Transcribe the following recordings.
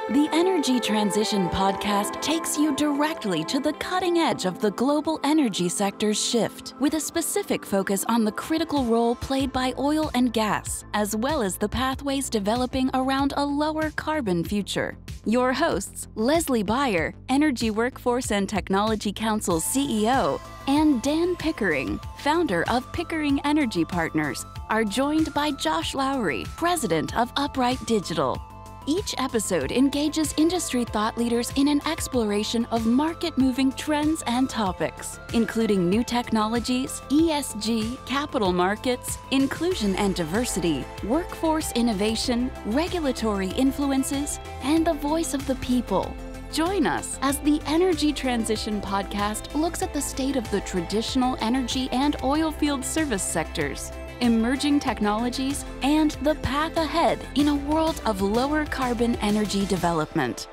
The Energy Transition Podcast takes you directly to the cutting edge of the global energy sector's shift, with a specific focus on the critical role played by oil and gas, as well as the pathways developing around a lower carbon future. Your hosts, Leslie Beyer, Energy Workforce and Technology Council's CEO, and Dan Pickering, founder of Pickering Energy Partners, are joined by Josh Lowrey, president of Upright Digital. Each episode engages industry thought leaders in an exploration of market-moving trends and topics, including new technologies, ESG, capital markets, inclusion and diversity, workforce innovation, regulatory influences, and the voice of the people. Join us as the Energy Transition Podcast looks at the state of the traditional energy and oil field service sectors, emerging technologies, and the path ahead in a world of lower carbon energy development.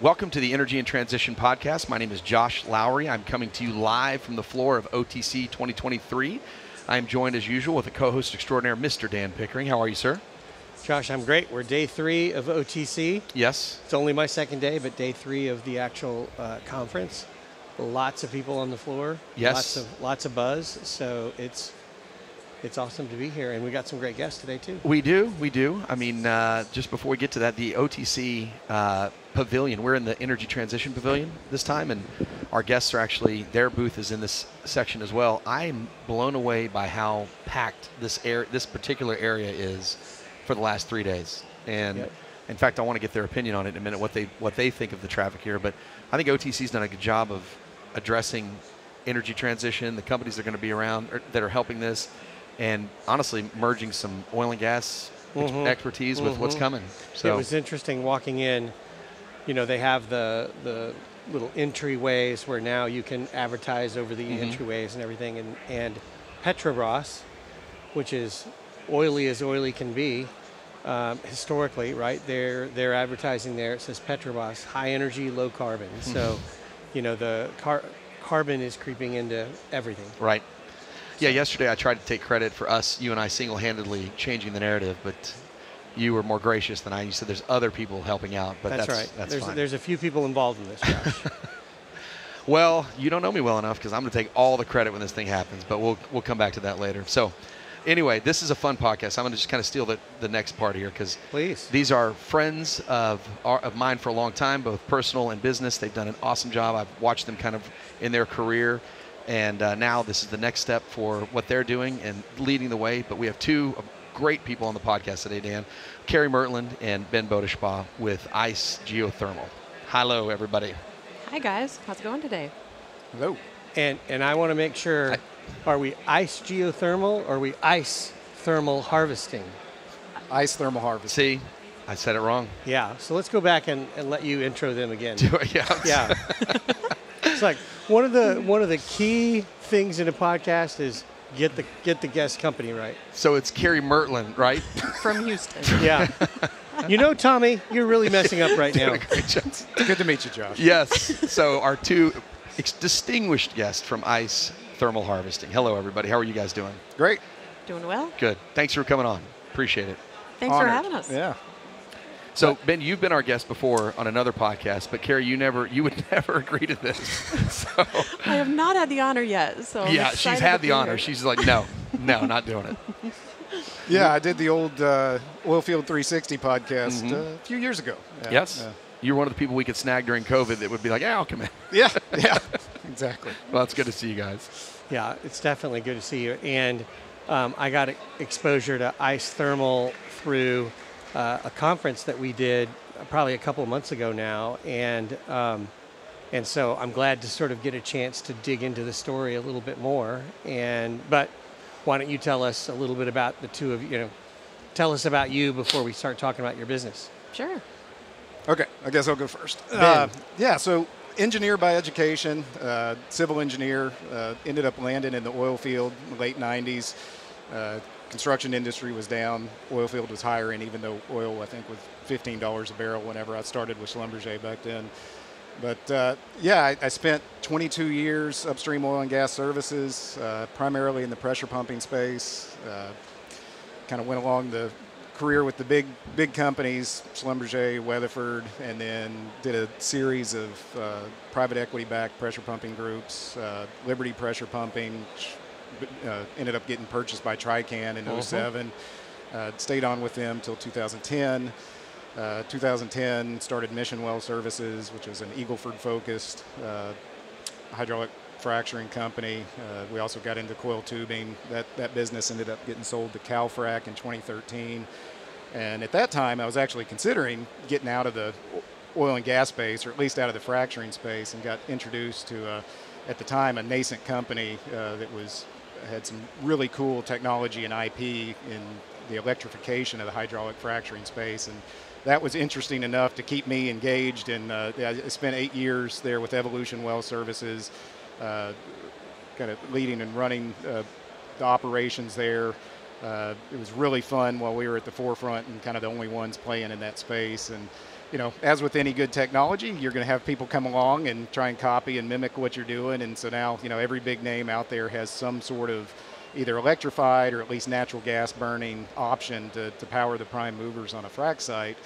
Welcome to the Energy and Transition Podcast. My name is Josh Lowrey. I'm coming to you live from the floor of OTC 2023. I'm joined as usual with a co-host extraordinaire, Mr. Dan Pickering. How are you, sir? Josh, I'm great. We're day 3 of OTC. Yes. It's only my second day, but day 3 of the actual conference. Lots of people on the floor. Yes. Lots of buzz. So it's awesome to be here, and we got some great guests today too. We do. I mean, just before we get to that, the OTC pavilion. We're in the Energy Transition Pavilion this time, and our guests are actually, their booth is in this section as well. I'm blown away by how packed this particular area is for the last 3 days. And Yep. In fact, I want to get their opinion on it in a minute, what they think of the traffic here. But I think OTC's done a good job of addressing energy transition, the companies that are going to be around that are helping this, and honestly merging some oil and gas expertise with what's coming. So it was interesting walking in. You know, they have the little entryways where now you can advertise over the entryways and everything, and Petrobras, which is oily as oily can be, historically, right? They're advertising there. It says Petrobras, high energy, low carbon. So, you know, the carbon is creeping into everything. Right. Yeah, yesterday I tried to take credit for you and I single-handedly changing the narrative, but you were more gracious than I. You said there's other people helping out, but that's right. That's fine. There's a few people involved in this, Josh. Well, you don't know me well enough because I'm going to take all the credit when this thing happens, but we'll come back to that later. So anyway, this is a fun podcast. I'm going to just kind of steal the next part here because these are friends of mine for a long time, both personal and business. They've done an awesome job. I've watched them kind of in their career, and now this is the next step for what they're doing and leading the way. But we have two great people on the podcast today, Dan. Carrie Murtland and Ben Bodishbaugh with ICE Geothermal. Hello, everybody. Hi, guys. How's it going today? Hello. And I want to make sure, are we ICE geothermal or are we ICE thermal harvesting? ICE thermal harvesting. See, I said it wrong. Yeah, so let's go back and let you intro them again. Do it, yeah. Yeah. It's like one of the key things in a podcast is get the guest company right. So it's Carrie Murtland, right? From Houston. Yeah. You know, Tommy, you're really messing up right now. Great job. Good to meet you, Josh. Yes. So our two distinguished guests from ICE Thermal Harvesting. Hello, everybody. How are you guys doing? Great. Doing well. Good. Thanks for coming on. Appreciate it. Thanks Honored. for having us. Yeah. So, Ben, you've been our guest before on another podcast, but Carrie, you would never agree to this. So, I have not had the honor yet. So I'm yeah, she's excited had to the be honor. here. She's like, no, not doing it. Yeah, I did the old Oilfield 360 podcast a few years ago. Yeah. Yes. You were one of the people we could snag during COVID that would be like, yeah, I'll come in. Yeah, exactly. Well, it's good to see you guys. Yeah, it's definitely good to see you. And I got exposure to ICE Thermal through a conference that we did probably a couple of months ago now. And so I'm glad to sort of get a chance to dig into the story a little bit more. But why don't you tell us a little bit about the two of you? Tell us about you before we start talking about your business. Sure. Okay, I guess I'll go first. Ben. Yeah, so engineer by education, civil engineer, ended up landing in the oil field in the late 90s. Construction industry was down, oil field was hiring, even though oil, I think, was $15 a barrel whenever I started with Schlumberger back then. But yeah, I spent 22 years upstream oil and gas services, primarily in the pressure pumping space. Kind of went along the career with the big companies, Schlumberger, Weatherford, and then did a series of private equity-backed pressure pumping groups, Liberty Pressure Pumping, ended up getting purchased by Trican in 07. Stayed on with them till 2010. 2010 started Mission Well Services, which was an Eagle Ford-focused hydraulic fracturing company. We also got into coil tubing. That business ended up getting sold to Calfrac in 2013. And at that time, I was actually considering getting out of the oil and gas space, or at least out of the fracturing space, and got introduced to, at the time, a nascent company that had some really cool technology and IP in the electrification of the hydraulic fracturing space. And that was interesting enough to keep me engaged. And I spent 8 years there with Evolution Well Services, kind of leading and running the operations there. It was really fun while we were at the forefront and kind of the only ones playing in that space. And, you know, as with any good technology, you're going to have people come along and try and copy and mimic what you're doing. And so now, you know, every big name out there has some sort of either electrified or at least natural gas burning option to power the prime movers on a frac site.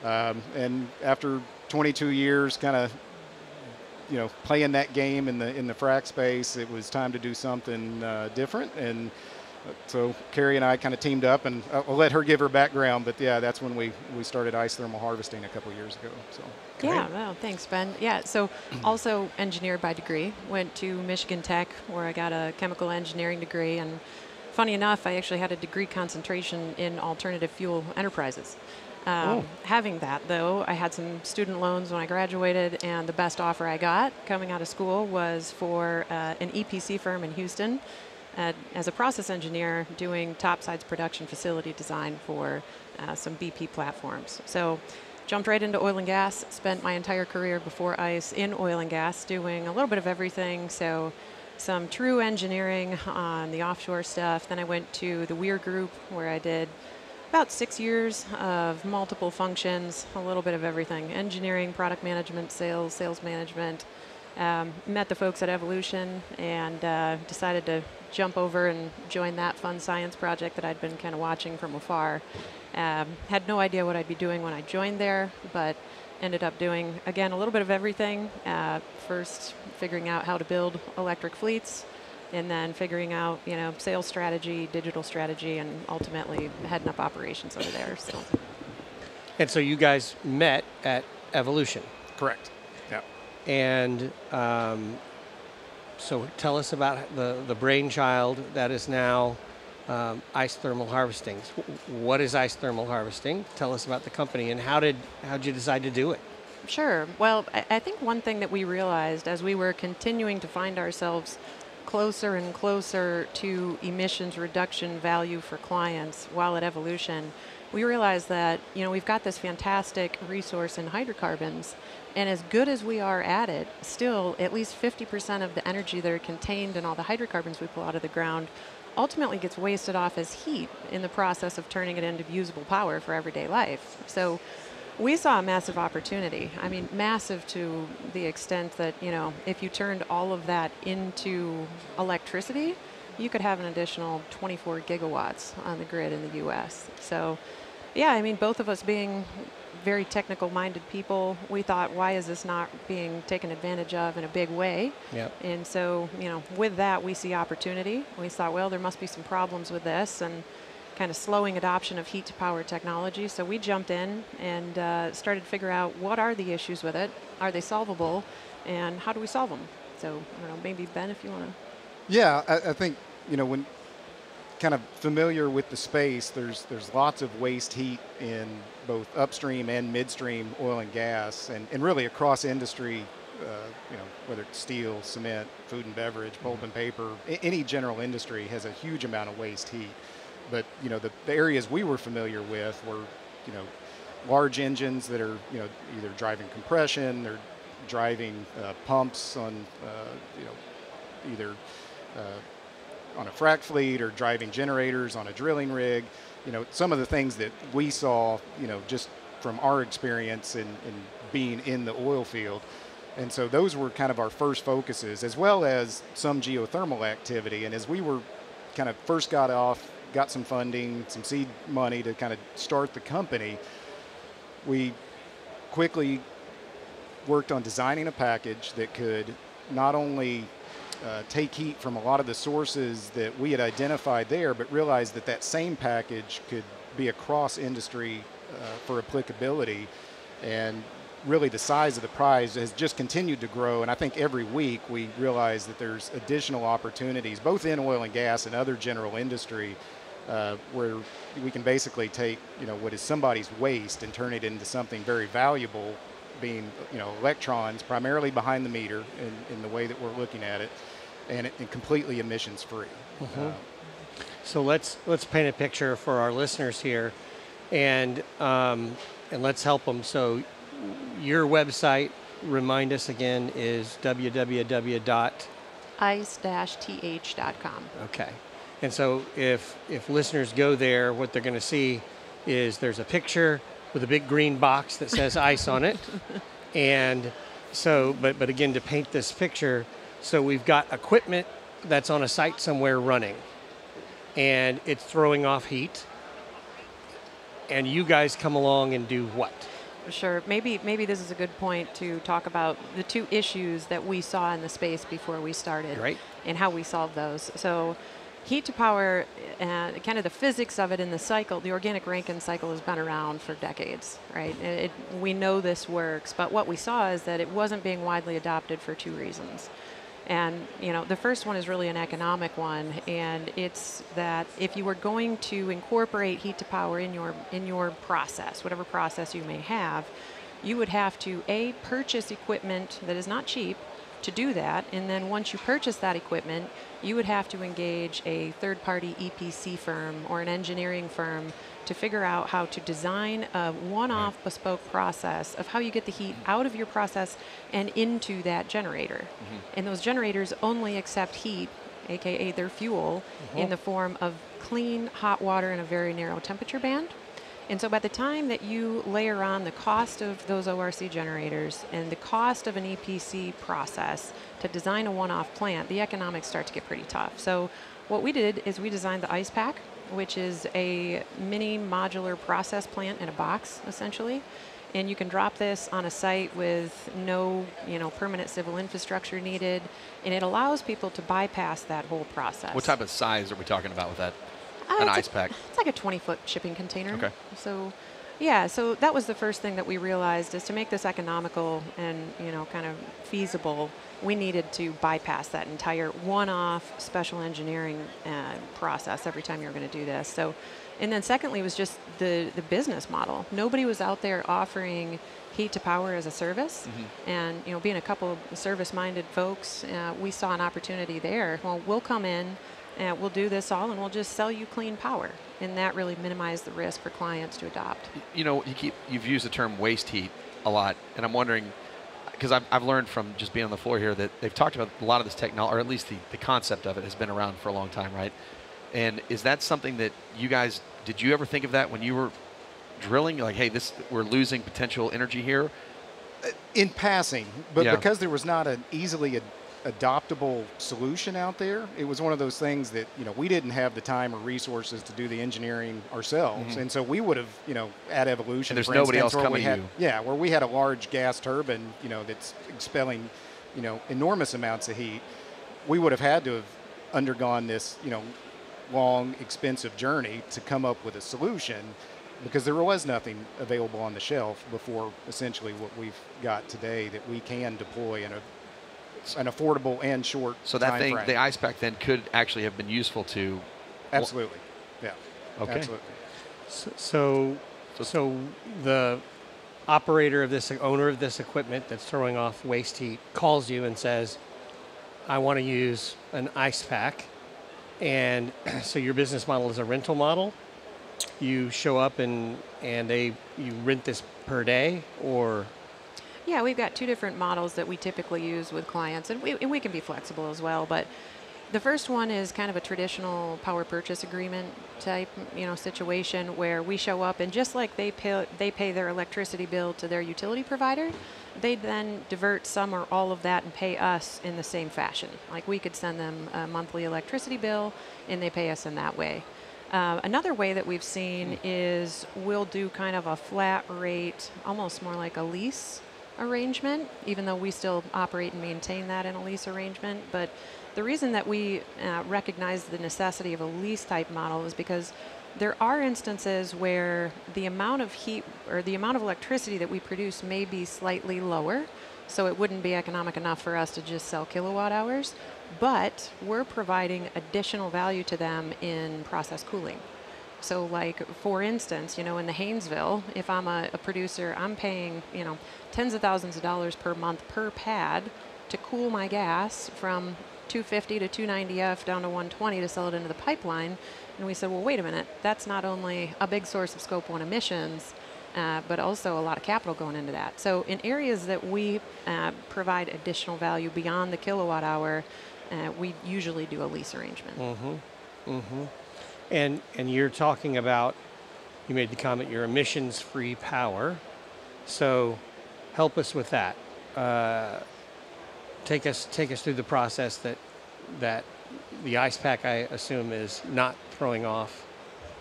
And after 22 years kind of, you know, playing that game in the frac space, it was time to do something different. And so Carrie and I kind of teamed up, and I'll let her give her background, but yeah, that's when we started ice thermal harvesting a couple years ago. So yeah, well, thanks, Ben. Yeah, so also engineer by degree, went to Michigan Tech where I got a chemical engineering degree, and funny enough, I actually had a degree concentration in alternative fuel enterprises. Having that, though, I had some student loans when I graduated, and the best offer I got coming out of school was for an EPC firm in Houston as a process engineer doing topsides production facility design for some BP platforms. So jumped right into oil and gas, spent my entire career before ICE in oil and gas doing a little bit of everything. So some true engineering on the offshore stuff. Then I went to the Weir Group where I did about 6 years of multiple functions, a little bit of everything: engineering, product management, sales management. Met the folks at Evolution and decided to jump over and join that fun science project that I'd been kind of watching from afar. Had no idea what I'd be doing when I joined there, but ended up doing, again, a little bit of everything. First, figuring out how to build electric fleets, and then figuring out, you know, sales strategy, digital strategy, and ultimately heading up operations over there. So. And so you guys met at Evolution. Correct. Yeah. And so tell us about the brainchild that is now ice thermal harvesting. What is ice thermal harvesting? Tell us about the company, and how'd you decide to do it? Sure. Well, I think one thing that we realized as we were continuing to find ourselves closer and closer to emissions reduction value for clients while at Evolution, we realized that, you know, we've got this fantastic resource in hydrocarbons, and as good as we are at it, still at least 50% of the energy that are contained in all the hydrocarbons we pull out of the ground ultimately gets wasted off as heat in the process of turning it into usable power for everyday life. So we saw a massive opportunity. I mean, massive to the extent that, you know, if you turned all of that into electricity, you could have an additional 24 gigawatts on the grid in the U.S. So, yeah, I mean, both of us being very technical-minded people, we thought, why is this not being taken advantage of in a big way? Yep. And so, you know, with that, we see opportunity. We thought, well, there must be some problems with this, and kind of slowing adoption of heat to power technology. So we jumped in and started to figure out what are the issues with it, are they solvable, and how do we solve them? So I don't know, maybe Ben, if you want to. Yeah, I think, you know, when kind of familiar with the space, there's lots of waste heat in both upstream and midstream oil and gas, and really across industry, you know, whether it's steel, cement, food and beverage, pulp and paper, any general industry has a huge amount of waste heat. But, you know, the areas we were familiar with were, you know, large engines that are, you know, either driving compression or driving pumps on, you know, either on a frac fleet or driving generators on a drilling rig. You know, some of the things that we saw, you know, just from our experience in being in the oil field. And so those were kind of our first focuses, as well as some geothermal activity. And as we were kind of first got off got some funding, some seed money to kind of start the company, we quickly worked on designing a package that could not only take heat from a lot of the sources that we had identified there, but realized that that same package could be across industry for applicability. And really the size of the prize has just continued to grow. And I think every week we realize that there's additional opportunities, both in oil and gas and other general industry, where we can basically take, what is somebody's waste and turn it into something very valuable, being, electrons primarily behind the meter in the way that we're looking at it, and completely emissions free. Mm-hmm. So let's paint a picture for our listeners here, and let's help them. So your website, remind us again, is www.ice-th.com. Okay. And so if listeners go there, what they're going to see is there's a picture with a big green box that says ice on it. And so, but again, to paint this picture, so we've got equipment that's on a site somewhere running, and it's throwing off heat. And you guys come along and do what? Sure. Maybe this is a good point to talk about the two issues that we saw in the space before we started. Right. And how we solved those. So heat to power, kind of the physics of it in the cycle, the organic Rankine cycle has been around for decades, right? We know this works, but what we saw is that it wasn't being widely adopted for two reasons. And the first one is really an economic one, and it's that if you were going to incorporate heat to power in your process, whatever process you may have, you would have to purchase equipment that is not cheap to do that, and then once you purchase that equipment, you would have to engage a third-party EPC firm or an engineering firm to figure out how to design a one-off bespoke process of how you get the heat out of your process and into that generator. And those generators only accept heat, aka their fuel, in the form of clean hot water in a very narrow temperature band. And so by the time that you layer on the cost of those ORC generators and the cost of an EPC process to design a one-off plant, the economics start to get pretty tough. So what we did is we designed the Ice Pack, which is a mini modular process plant in a box, essentially. And you can drop this on a site with no, permanent civil infrastructure needed, and it allows people to bypass that whole process. What type of size are we talking about with that? An ice pack? It's like a 20-foot shipping container. Okay. So, yeah, so that was the first thing that we realized is to make this economical and, kind of feasible, we needed to bypass that entire one-off special engineering process every time you're going to do this. So, and then secondly was just the business model. Nobody was out there offering heat to power as a service. And, being a couple of service-minded folks, we saw an opportunity there. Well, we'll come in, and we'll do this all, and we'll just sell you clean power. And that really minimized the risk for clients to adopt. You've used the term waste heat a lot, and I'm wondering, because I've learned from just being on the floor here that they've talked about a lot of this technology, or at least the concept of it has been around for a long time, right? And is that something that you guys, did you ever think of that when you were drilling? Like, hey, we're losing potential energy here? In passing, but because there was not an easily adoptable solution out there, it was one of those things that we didn't have the time or resources to do the engineering ourselves, and so we would have at Evolution. And there's nobody else coming to you. Yeah, where we had a large gas turbine, that's expelling enormous amounts of heat. We would have had to have undergone this long, expensive journey to come up with a solution, because there was nothing available on the shelf before essentially what we've got today that we can deploy in an affordable and short time frame. The ice pack then could actually have been useful to... Absolutely, yeah. Okay. Absolutely. So the operator of this, owner of this equipment that's throwing off waste heat calls you and says, I want to use an ice pack. And so your business model is a rental model. You show up and you rent this per day, or... Yeah, we've got two different models that we typically use with clients, and we can be flexible as well. But the first one is kind of a traditional power purchase agreement type, situation where we show up, and just like they pay their electricity bill to their utility provider, they then divert some or all of that and pay us in the same fashion. Like we could send them a monthly electricity bill, and they pay us in that way. Another way that we've seen is we'll do kind of a flat rate, almost more like a lease arrangement, even though we still operate and maintain that in a lease arrangement. But the reason that we recognize the necessity of a lease type model is because there are instances where the amount of heat or the amount of electricity that we produce may be slightly lower, so it wouldn't be economic enough for us to just sell kilowatt hours, but we're providing additional value to them in process cooling. So like, for instance, in the Haynesville, if I'm a producer, I'm paying, tens of thousands of dollars per month per pad to cool my gas from 250 to 290F down to 120 to sell it into the pipeline. And we said, well, wait a minute, that's not only a big source of Scope 1 emissions, but also a lot of capital going into that. So in areas that we provide additional value beyond the kilowatt hour, we usually do a lease arrangement. Mm-hmm. Mm-hmm. And you're talking about, you made the comment, your emissions-free power. So help us with that. Take us through the process that the ice pack, I assume, is not throwing off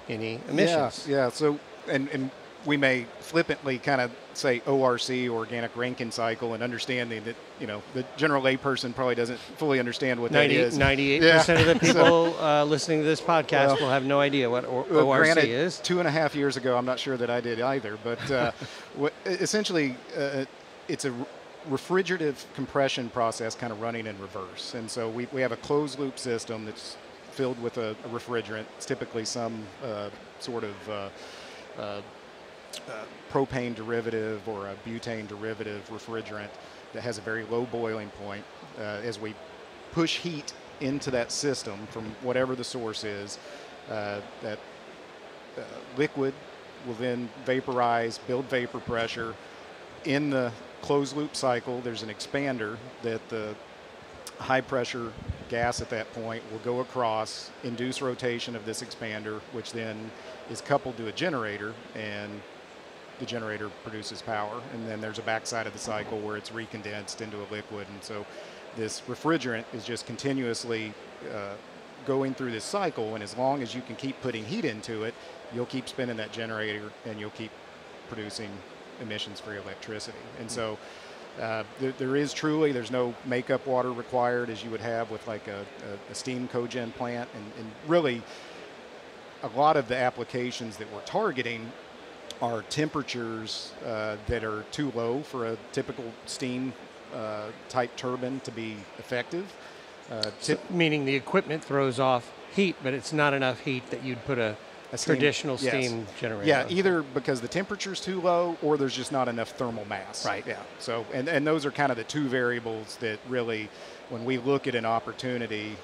any emissions. Yeah. So, and we may flippantly kind of say ORC, organic Rankine cycle, and understanding that, the general layperson probably doesn't fully understand what that is. 98% of the people listening to this podcast will have no idea what ORC granted, is. 2.5 years ago, I'm not sure that I did either, but essentially it's a refrigerative compression process kind of running in reverse. And so we have a closed loop system that's filled with a refrigerant. It's typically some sort of propane derivative or a butane derivative refrigerant that has a very low boiling point. As we push heat into that system from whatever the source is, that liquid will then vaporize, build vapor pressure. In the closed loop cycle, there's an expander that the high pressure gas at that point will go across, induce rotation of this expander, which then is coupled to a generator, and the generator produces power. And then there's a backside of the cycle where it's recondensed into a liquid. And so this refrigerant is just continuously going through this cycle. And as long as you can keep putting heat into it, you'll keep spinning that generator and you'll keep producing emissions-free electricity. And so there's no makeup water required as you would have with like a steam cogen plant. And really, a lot of the applications that we're targeting are temperatures that are too low for a typical steam type turbine to be effective. Meaning the equipment throws off heat, but it's not enough heat that you'd put a traditional steam generator. Yeah, either because the temperature's too low or there's just not enough thermal mass. Right. Yeah. So, and those are kind of the two variables that really, when we look at an opportunity,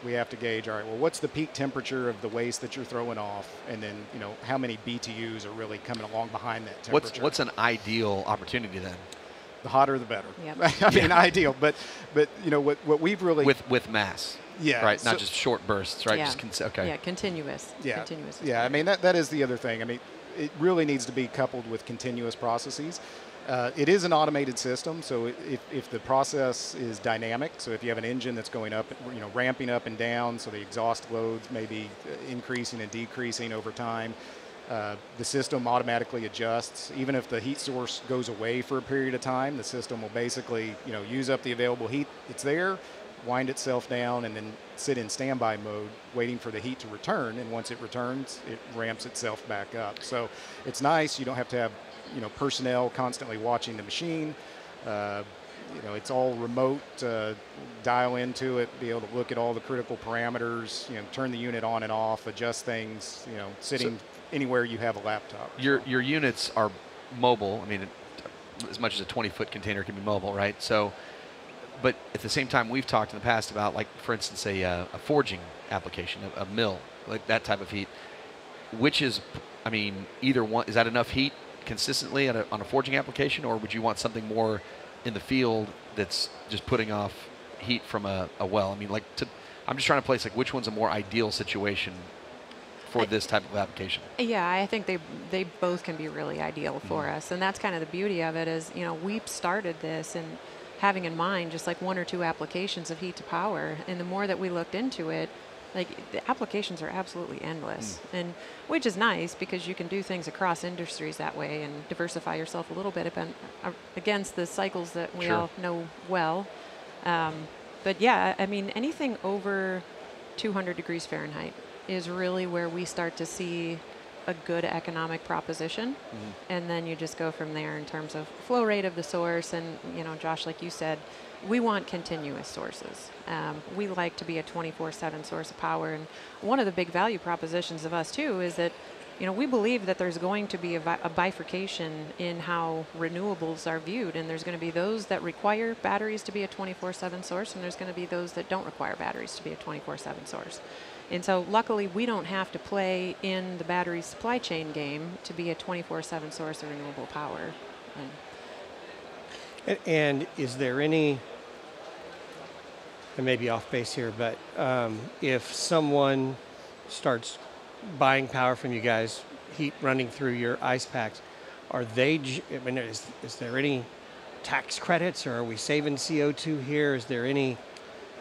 we have to gauge, all right, well, what's the peak temperature of the waste that you're throwing off? And then, how many BTUs are really coming along behind that temperature? What's an ideal opportunity then? The hotter, the better. Yep. I mean, ideal, but what we've really... With mass. Yeah. Right, not just short bursts, right? Yeah. Just okay. Yeah, continuous. Yeah. Continuous. Yeah, I mean, that is the other thing. I mean, it really needs to be coupled with continuous processes. It is an automated system, so if the process is dynamic, so if you have an engine that's going up, ramping up and down, so the exhaust loads may be increasing and decreasing over time, the system automatically adjusts. Even if the heat source goes away for a period of time, the system will basically, use up the available heat that's there, wind itself down, and then sit in standby mode, waiting for the heat to return. And once it returns, it ramps itself back up. So it's nice. You don't have to have, personnel constantly watching the machine. It's all remote. Dial into it, be able to look at all the critical parameters. Turn the unit on and off, adjust things. Sitting anywhere you have a laptop. Your units are mobile. I mean, as much as a 20-foot container can be mobile, right? So. But at the same time, we've talked in the past about, like, for instance, a forging application, a mill, like that type of heat, which is, either one, is that enough heat consistently on a forging application, or would you want something more in the field that's just putting off heat from a well? I'm just trying to place, like, which one's a more ideal situation for this type of application? Yeah, I think they both can be really ideal for us. And that's kind of the beauty of it is, we started this and having in mind just like one or two applications of heat to power. And the more that we looked into it, Like, the applications are absolutely endless, and which is nice because you can do things across industries that way and diversify yourself a little bit against the cycles that we all know well. But yeah, I mean, anything over 200 degrees Fahrenheit is really where we start to see a good economic proposition. And then you just go from there in terms of flow rate of the source. And, you know, Josh, like you said, we want continuous sources. We like to be a 24/7 source of power. And one of the big value propositions of us too is that, you know, we believe that there's going to be a bifurcation in how renewables are viewed. And there's going to be those that require batteries to be a 24/7 source, and there's going to be those that don't require batteries to be a 24/7 source. And so luckily we don't have to play in the battery supply chain game to be a 24/7 source of renewable power. And is there any, and maybe off base here, but if someone starts buying power from you guys, heat running through your ice packs, are they, I mean, is there any tax credits, or are we saving CO2 here? Is there any,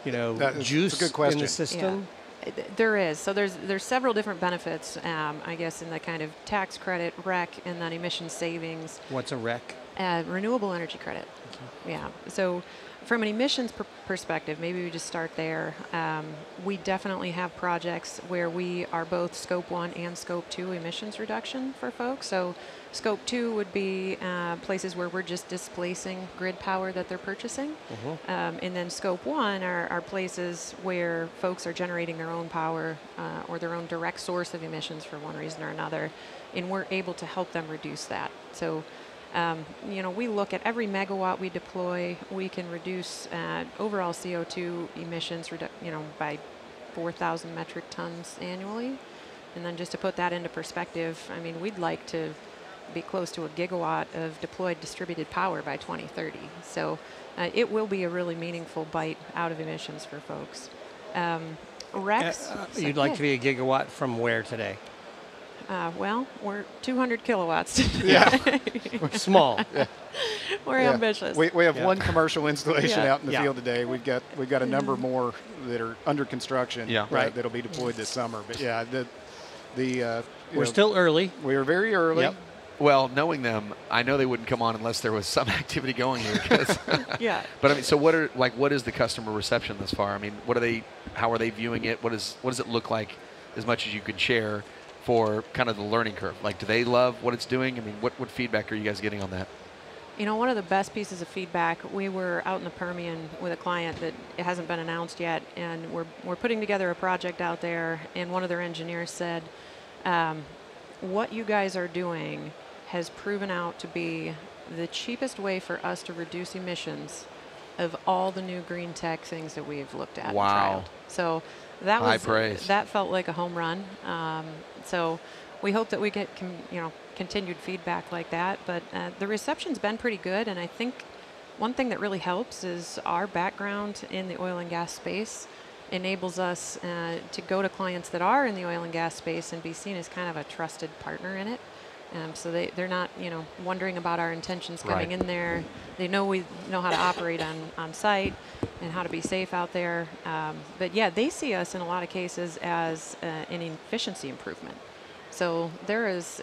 you know, juice in the system? Yeah. There is. So there's several different benefits, I guess, in the kind of tax credit, REC, and then emission savings. What's a REC? Renewable energy credit. Yeah. So from an emissions perspective, maybe we just start there. We definitely have projects where we are both Scope 1 and Scope 2 emissions reduction for folks. So Scope 2 would be places where we're just displacing grid power that they're purchasing. And then Scope 1 are places where folks are generating their own power or their own direct source of emissions for one reason or another, and we're able to help them reduce that. So you know, we look at every megawatt we deploy, we can reduce overall CO2 emissions, you know, by 4,000 metric tons annually. And then just to put that into perspective, I mean, we'd like to be close to a gigawatt of deployed distributed power by 2030. So it will be a really meaningful bite out of emissions for folks. RECs. You'd like to be a gigawatt from where today? Well, we're 200 kilowatts. We're small. We're ambitious. We have one commercial installation out in the field today. We've got a number more that are under construction. That'll be deployed this summer. But yeah, we're still early. We are very early. Yep. Well, knowing them, I know they wouldn't come on unless there was some activity going here. But I mean, so what is the customer reception thus far? I mean, how are they viewing it? What does it look like, as much as you could share, for kind of the learning curve? Like, do they love what it's doing? I mean, what feedback are you guys getting on that? You know, one of the best pieces of feedback, we were out in the Permian with a client that it hasn't been announced yet, and we're putting together a project out there, and one of their engineers said, what you guys are doing has proven out to be the cheapest way for us to reduce emissions of all the new green tech things that we've looked at and trialed. So that was, that felt like a home run. So we hope that we get continued feedback like that. But the reception's been pretty good, and I think one thing that really helps is our background in the oil and gas space enables us to go to clients that are in the oil and gas space and be seen as kind of a trusted partner in it. So they're not, wondering about our intentions coming in there. They know we know how to operate on site and how to be safe out there. But yeah, they see us in a lot of cases as an efficiency improvement. So there is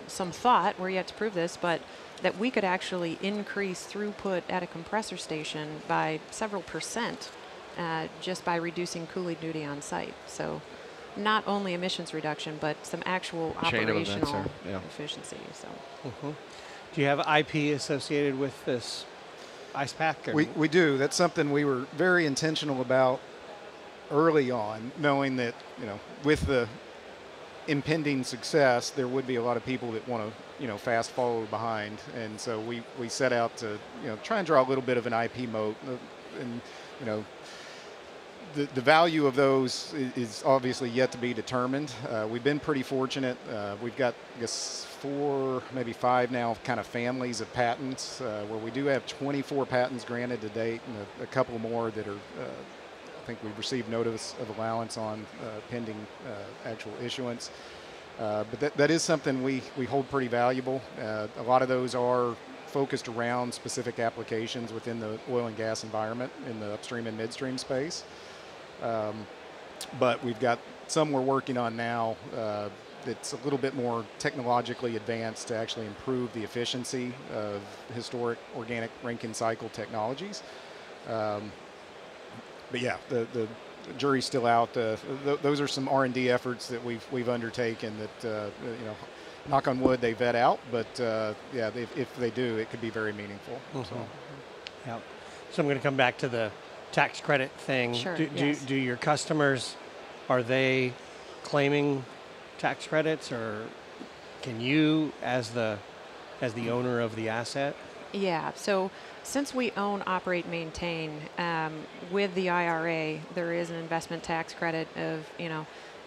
some thought, we're yet to prove this, but that we could actually increase throughput at a compressor station by several percent just by reducing cooling duty on site. So not only emissions reduction, but some actual operational efficiency. So, do you have IP associated with this ice pack? We do. That's something we were very intentional about early on, knowing that with the impending success, there would be a lot of people that want to fast follow behind, and so we set out to try and draw a little bit of an IP moat, and The value of those is obviously yet to be determined. We've been pretty fortunate. We've got, I guess, 4, maybe 5 now kind of families of patents, where we do have 24 patents granted to date, and a couple more that are, I think we've received notice of allowance on pending actual issuance. But that is something we hold pretty valuable. A lot of those are focused around specific applications within the oil and gas environment in the upstream and midstream space. but we've got some we're working on now that's a little bit more technologically advanced to actually improve the efficiency of historic organic Rankine cycle technologies. But yeah, the jury's still out. Those are some R&D efforts that we've undertaken that knock on wood, they vet out. But yeah, if they do, it could be very meaningful. So. Yeah. So I'm going to come back to the tax credit thing. Sure, Do your customers, are they claiming tax credits, or can you, as the owner of the asset? Yeah, so since we own, operate, maintain, with the IRA, there is an investment tax credit of,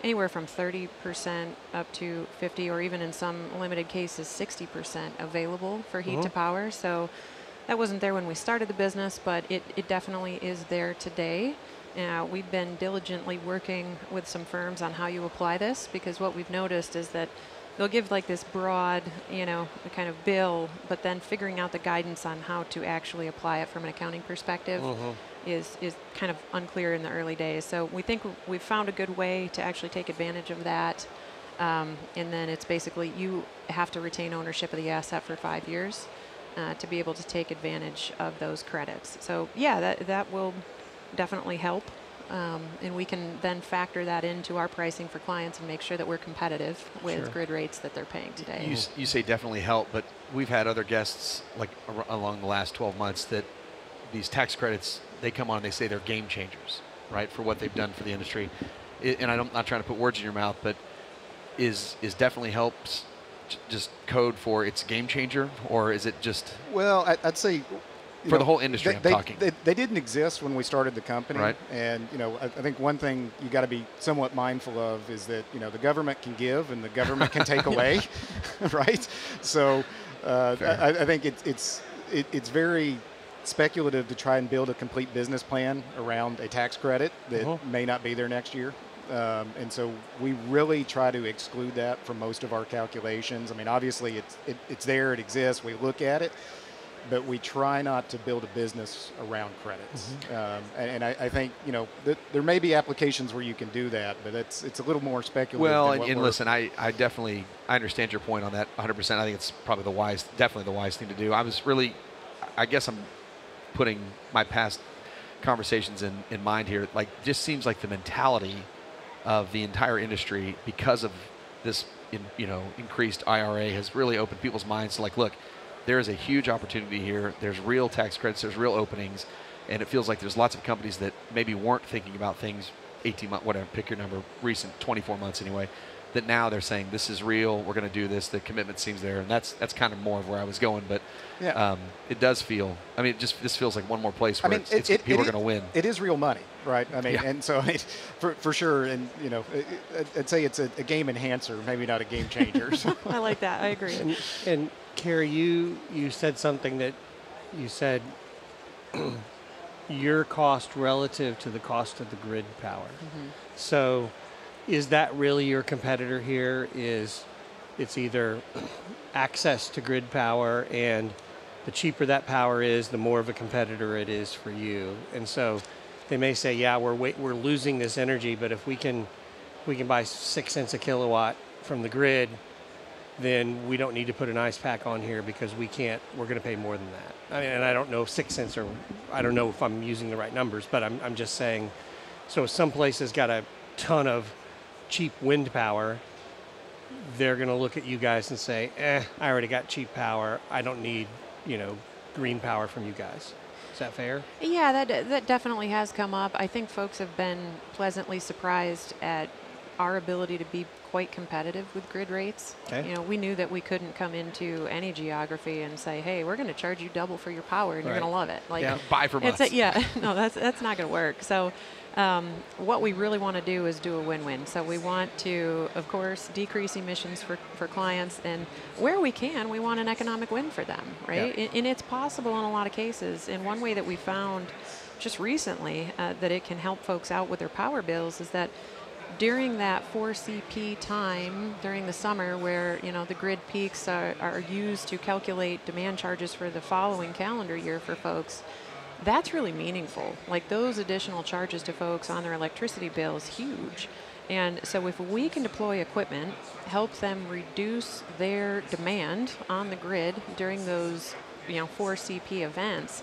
anywhere from 30% up to 50, or even in some limited cases, 60% available for heat to power. So that wasn't there when we started the business, but it definitely is there today. We've been diligently working with some firms on how you apply this, because what we've noticed is that they'll give like this broad, kind of bill, but then figuring out the guidance on how to actually apply it from an accounting perspective is kind of unclear in the early days. So we think we've found a good way to actually take advantage of that. And then it's basically you have to retain ownership of the asset for 5 years to be able to take advantage of those credits. So yeah, that will definitely help. And we can then factor that into our pricing for clients and make sure that we're competitive with grid rates that they're paying today. You say definitely help, but we've had other guests like along the last 12 months that these tax credits, they come on and they say they're game changers, right, for what they've done for the industry. And I'm not trying to put words in your mouth, but is definitely helps just code for it's game changer, or is it just? Well, I'd say, for the whole industry, I'm talking. They didn't exist when we started the company. Right. And, I think one thing you got to be somewhat mindful of is that, the government can give and the government can take away, right? So I think it's very speculative to try and build a complete business plan around a tax credit that may not be there next year. And so we really try to exclude that from most of our calculations. I mean, obviously it's there, it exists, we look at it, but we try not to build a business around credits. And I think, there may be applications where you can do that, but it's a little more speculative. Well, and listen, I definitely, I understand your point on that 100%. I think it's probably definitely the wise thing to do. I guess I'm putting my past conversations in mind here. Like, just seems like the mentality of the entire industry, because of this, increased IRA, has really opened people's minds to, like, look, there is a huge opportunity here. There's real tax credits. There's real openings. And it feels like there's lots of companies that maybe weren't thinking about things 18 months, whatever, pick your number, recent 24 months anyway, that now they're saying this is real. We're going to do this. The commitment seems there. And that's kind of more of where I was going. But it does feel, this feels like one more place where people are going to win. It is real money, right? And so for sure. And, I'd say it's a game enhancer, maybe not a game changer. So. I like that. I agree. And Carrie, you said something that you said your cost relative to the cost of the grid power. So is that really your competitor here? Is it's either access to grid power, and the cheaper that power is, the more of a competitor it is for you. And so they may say, yeah, we're losing this energy, but if we can buy 6 cents a kilowatt from the grid, then we don't need to put an ice pack on here because we're going to pay more than that. And I don't know if 6 cents I don't know if I'm using the right numbers, but I'm just saying, so some places got a ton of cheap wind power, they're going to look at you guys and say, I already got cheap power. I don't need, green power from you guys. Is that fair? Yeah, that definitely has come up. I think folks have been pleasantly surprised at our ability to be quite competitive with grid rates. Okay. We knew that we couldn't come into any geography and say, hey, we're going to charge you double for your power and you're going to love it. Buy from us. No, that's not going to work. So what we really want to do is do a win-win. So we want to, of course, decrease emissions for clients, and where we can, we want an economic win for them, right? Yeah. And it's possible in a lot of cases. And one way that we found just recently that it can help folks out with their power bills is that during that 4CP time during the summer, where the grid peaks are used to calculate demand charges for the following calendar year for folks, that's really meaningful. Like those additional charges to folks on their electricity bill is huge. And so if we can deploy equipment, help them reduce their demand on the grid during those 4 CP events,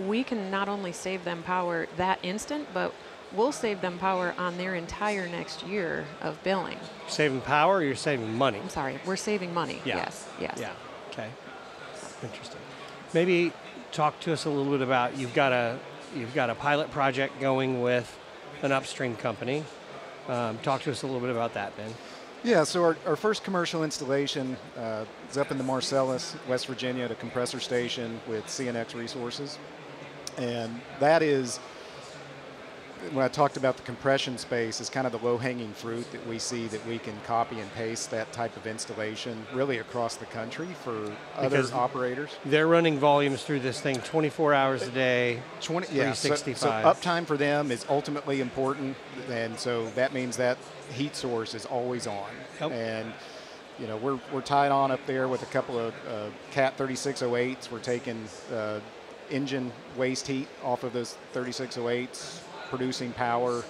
we can not only save them power that instant, but we'll save them power on their entire next year of billing. Saving power, or you're saving money? I'm sorry, we're saving money. Yeah. Yes. Yeah. Okay. Interesting. Maybe talk to us a little bit about you've got a pilot project going with an upstream company. Talk to us a little bit about that, Ben. Yeah, so our first commercial installation is up in the Marcellus, West Virginia, at a compressor station with CNX Resources. And that is, when I talked about the compression space, is kind of the low-hanging fruit that we see that we can copy and paste that type of installation really across the country for other operators. They're running volumes through this thing 24 hours a day, 365. So uptime for them is ultimately important, and so that means that heat source is always on. Yep. And we're tied on up there with a couple of Cat 3608s. We're taking engine waste heat off of those 3608s, producing power,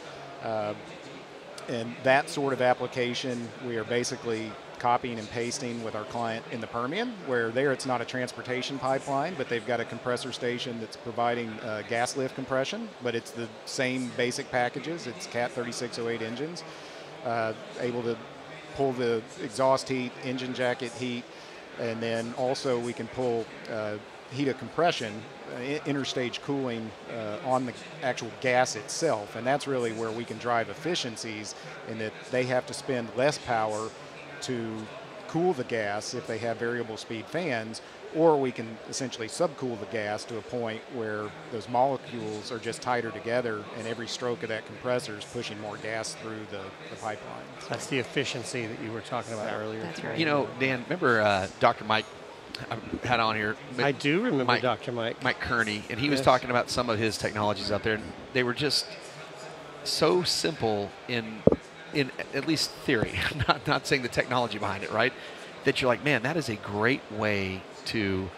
and that sort of application we are basically copying and pasting with our client in the Permian, where there it's not a transportation pipeline, but they've got a compressor station that's providing gas lift compression, but it's the same basic packages. It's Cat 3608 engines, able to pull the exhaust heat, engine jacket heat, and then also we can pull heat of compression, interstage cooling on the actual gas itself. And that's really where we can drive efficiencies in that they have to spend less power to cool the gas if they have variable speed fans, or we can essentially subcool the gas to a point where those molecules are just tighter together and every stroke of that compressor is pushing more gas through the pipeline. That's the efficiency that you were talking about earlier. That's right. Dan, remember Dr. Mike I had on here? I do remember Dr. Mike Kearney, and he was talking about some of his technologies out there, and they were just so simple in at least theory, not saying the technology behind it, right? That you're like, man, that is a great way to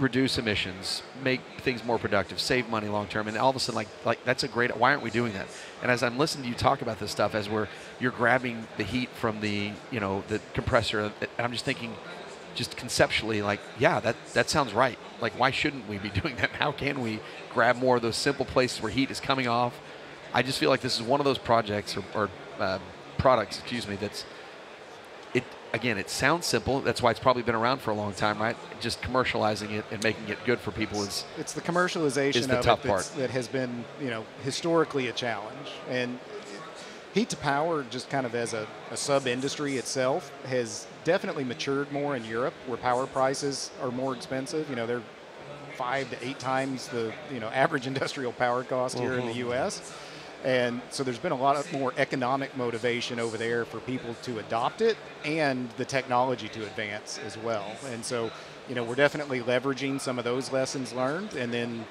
reduce emissions, make things more productive, save money long term, and all of a sudden, like that's a great. Why aren't we doing that? And as I'm listening to you talk about this stuff, as you're grabbing the heat from the the compressor, and I'm just thinking, just conceptually, like, yeah, that sounds right. Like, why shouldn't we be doing that? How can we grab more of those simple places where heat is coming off? I just feel like this is one of those projects or products, that's. Again, it sounds simple. That's why it's probably been around for a long time, right? Just commercializing it and making it good for people is it's the commercialization is the of tough it part. that has been, historically a challenge. And heat to power, just kind of as a sub-industry itself, has definitely matured more in Europe, where power prices are more expensive. They're 5 to 8 times the average industrial power cost here in the U.S. And so there's been a lot more economic motivation over there for people to adopt it and the technology to advance as well. And so, we're definitely leveraging some of those lessons learned and then,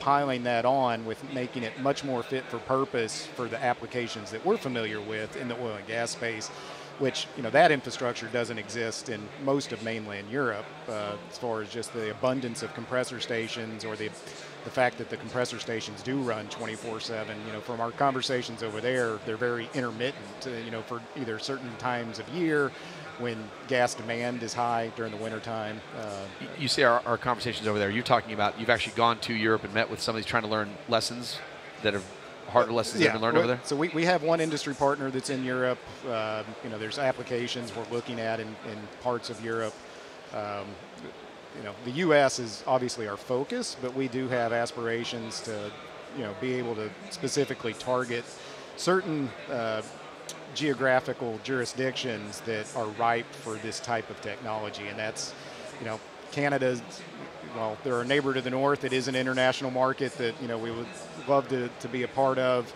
piling that on with making it much more fit for purpose for the applications that we're familiar with in the oil and gas space, which, that infrastructure doesn't exist in most of mainland Europe as far as just the abundance of compressor stations or the fact that the compressor stations do run 24/7. From our conversations over there, they're very intermittent, for either certain times of year when gas demand is high during the wintertime. You see our conversations over there. You're talking about you've actually gone to Europe and met with some of these trying to learn lessons that are harder lessons that have been learned over there? So we have one industry partner that's in Europe. There's applications we're looking at in parts of Europe. The U.S. is obviously our focus, but we do have aspirations to, be able to specifically target certain geographical jurisdictions that are ripe for this type of technology. And that's, Canada, well, they're a neighbor to the north. It is an international market that, we would love to be a part of.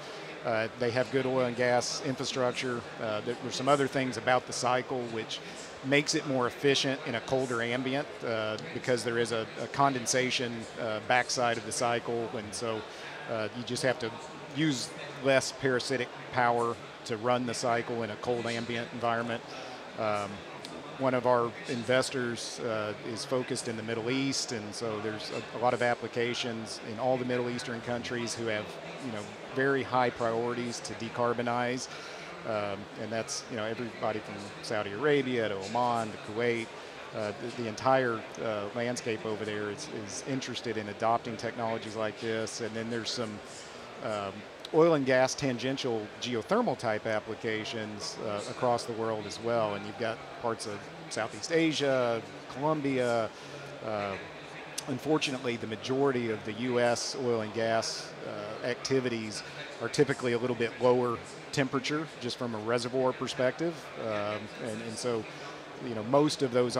They have good oil and gas infrastructure. There's some other things about the cycle which makes it more efficient in a colder ambient because there is a condensation backside of the cycle, and so you just have to use less parasitic power to run the cycle in a cold ambient environment. one of our investors is focused in the Middle East, and so there's a lot of applications in all the Middle Eastern countries who have, very high priorities to decarbonize, and that's, everybody from Saudi Arabia to Oman to Kuwait. The entire landscape over there is interested in adopting technologies like this, and then there's some oil and gas tangential geothermal type applications across the world as well. And you've got parts of Southeast Asia, Colombia. Unfortunately, the majority of the U.S. oil and gas activities are typically a little bit lower temperature, just from a reservoir perspective. And so, most of those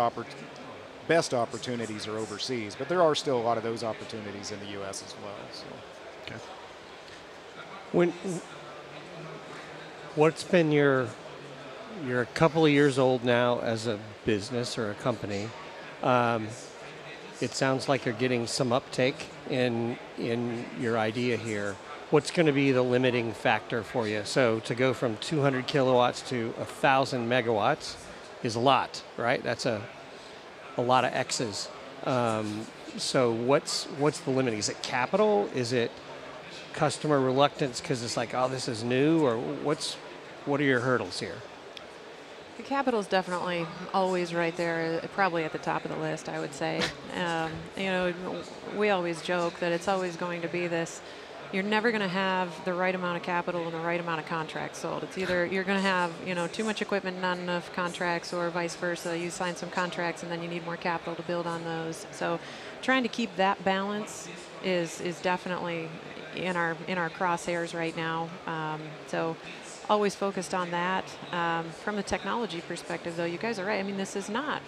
best opportunities are overseas, but there are still a lot of those opportunities in the U.S. as well. So. Okay. What's been you're a couple of years old now as a business or a company. It sounds like you're getting some uptake in your idea here. What's going to be the limiting factor for you? So to go from 200 kilowatts to 1,000 megawatts is a lot, right? That's a lot of X's. So what's the limiting? Is it capital? Is it customer reluctance because it's like, oh, this is new? Or what are your hurdles here? The capital is definitely always right there, probably at the top of the list, I would say. We always joke that it's always going to be this, you're never going to have the right amount of capital and the right amount of contracts sold. It's either you're going to have, too much equipment, not enough contracts, or vice versa. You sign some contracts and then you need more capital to build on those. So trying to keep that balance is definitely in our crosshairs right now. So always focused on that. From the technology perspective, though, you guys are right. I mean, this is not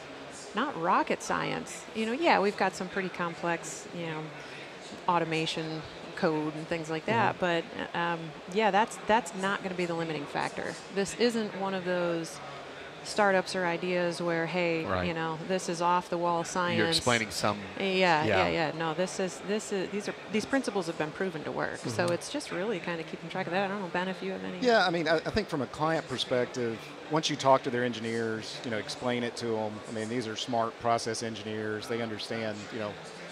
rocket science. We've got some pretty complex, automation code and things like that. But that's not going to be the limiting factor. This isn't one of those startups or ideas where, hey, this is off the wall science. You're explaining some. Yeah. No, these principles have been proven to work. So it's just really kind of keeping track of that. I don't know, Ben, if you have any. Yeah, I mean, I think from a client perspective, once you talk to their engineers, explain it to them. I mean, these are smart process engineers. They understand,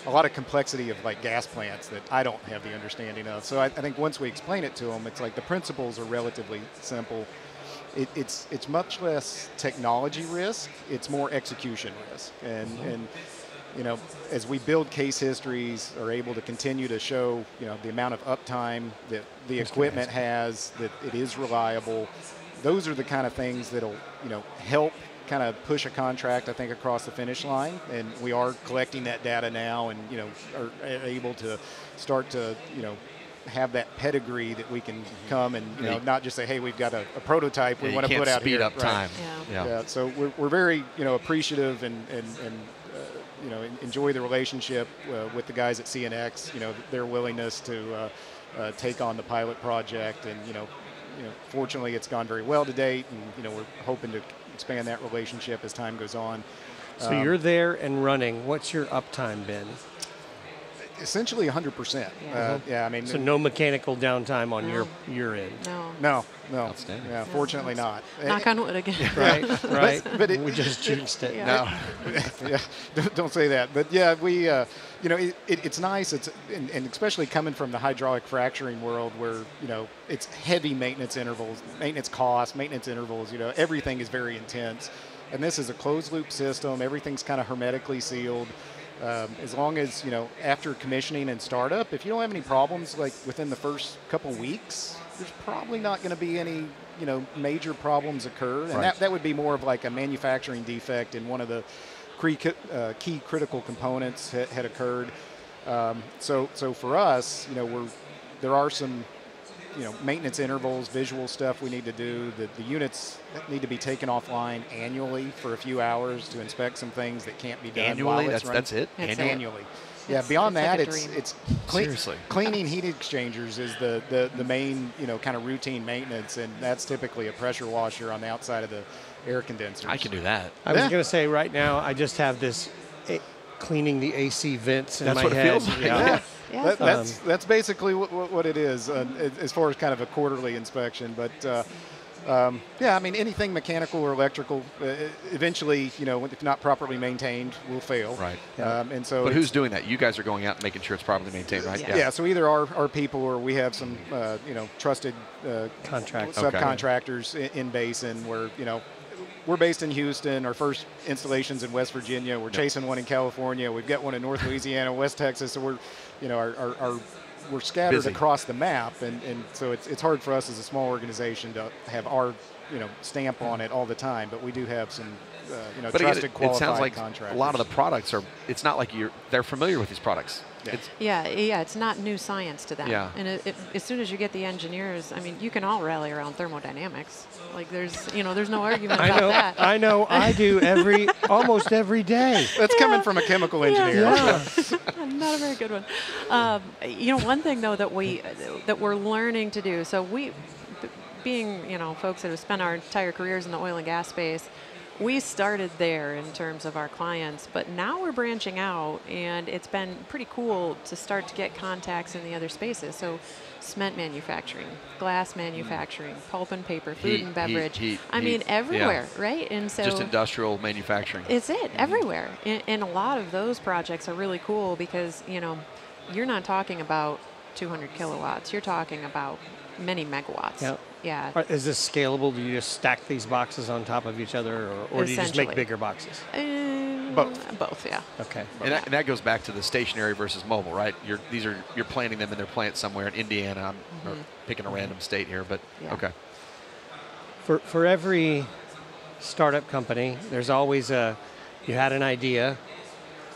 a lot of complexity of like gas plants that I don't have the understanding of. So I think once we explain it to them, it's like the principles are relatively simple. It's much less technology risk. It's more execution risk. And as we build case histories, are able to continue to show, the amount of uptime that the equipment has, that it is reliable. Those are the kind of things that'll, help kind of push a contract, I think, across the finish line. And we are collecting that data now and, are able to start to, have that pedigree that we can come and not just say, hey, we've got a prototype we want to put out here. Speed up time. Yeah. So we're very appreciative and enjoy the relationship with the guys at CNX. Their willingness to take on the pilot project, and fortunately it's gone very well to date, and we're hoping to expand that relationship as time goes on. So you're there and running. What's your uptime been? Essentially 100%. I mean, so no mechanical downtime on your end. No. Outstanding. Yeah, fortunately not. Knock on wood again. Right. But we just jinxed it. No. Don't say that. But yeah, we, it's nice. And especially coming from the hydraulic fracturing world, where it's heavy maintenance intervals, maintenance costs, maintenance intervals. Everything is very intense. And this is a closed loop system. Everything's kind of hermetically sealed. As long as, after commissioning and startup, if you don't have any problems like within the first couple weeks, there's probably not going to be any, major problems occur. And that would be more of like a manufacturing defect in one of the key critical components had occurred. So for us, there are some, maintenance intervals, visual stuff we need to do. The units need to be taken offline annually for a few hours to inspect some things that can't be done annually. While it's running. That's it. Annually. Yeah. Beyond that, like it's seriously cleaning heat exchangers is the main kind of routine maintenance, and that's typically a pressure washer on the outside of the air condensers. I can do that. I was going to say right now I just have this cleaning the AC vents in my head. That's what it feels like. That's basically what it is as far as kind of a quarterly inspection. But Yeah, I mean, anything mechanical or electrical, eventually, if not properly maintained, will fail. Right. And so, but who's doing that? You guys are going out and making sure it's properly maintained, right? Yeah. So either our people, or we have some, trusted subcontractors in basin where, we're based in Houston. Our first installation's in West Virginia. We're chasing one in California. We've got one in North Louisiana, West Texas. So we're, we're scattered across the map, and so it's hard for us as a small organization to have our stamp on it all the time. But we do have some but trusted, qualified it sounds like contractors. A lot of the products are. It's not like they're familiar with these products. Yeah. It's not new science to them. Yeah. And as soon as you get the engineers, I mean, you can all rally around thermodynamics. Like there's no argument about that. I know. I do almost every day. That's coming from a chemical engineer. Yeah. Not a very good one. One thing though that we're learning to do. So we, being folks that have spent our entire careers in the oil and gas space, we started there in terms of our clients, but now we're branching out, and it's been pretty cool to start to get contacts in the other spaces. So cement manufacturing, glass manufacturing, pulp and paper, food and beverage. I mean, everywhere, right? And so just industrial manufacturing. It's everywhere. And a lot of those projects are really cool because, you're not talking about 200 kilowatts. You're talking about many megawatts. Yep. Yeah. Is this scalable? Do you just stack these boxes on top of each other, or do you just make bigger boxes? Both, yeah. Okay. And that goes back to the stationary versus mobile, right? You're planting them in their plant somewhere in Indiana. I'm picking a random state here, but okay. For every startup company, there's always you had an idea,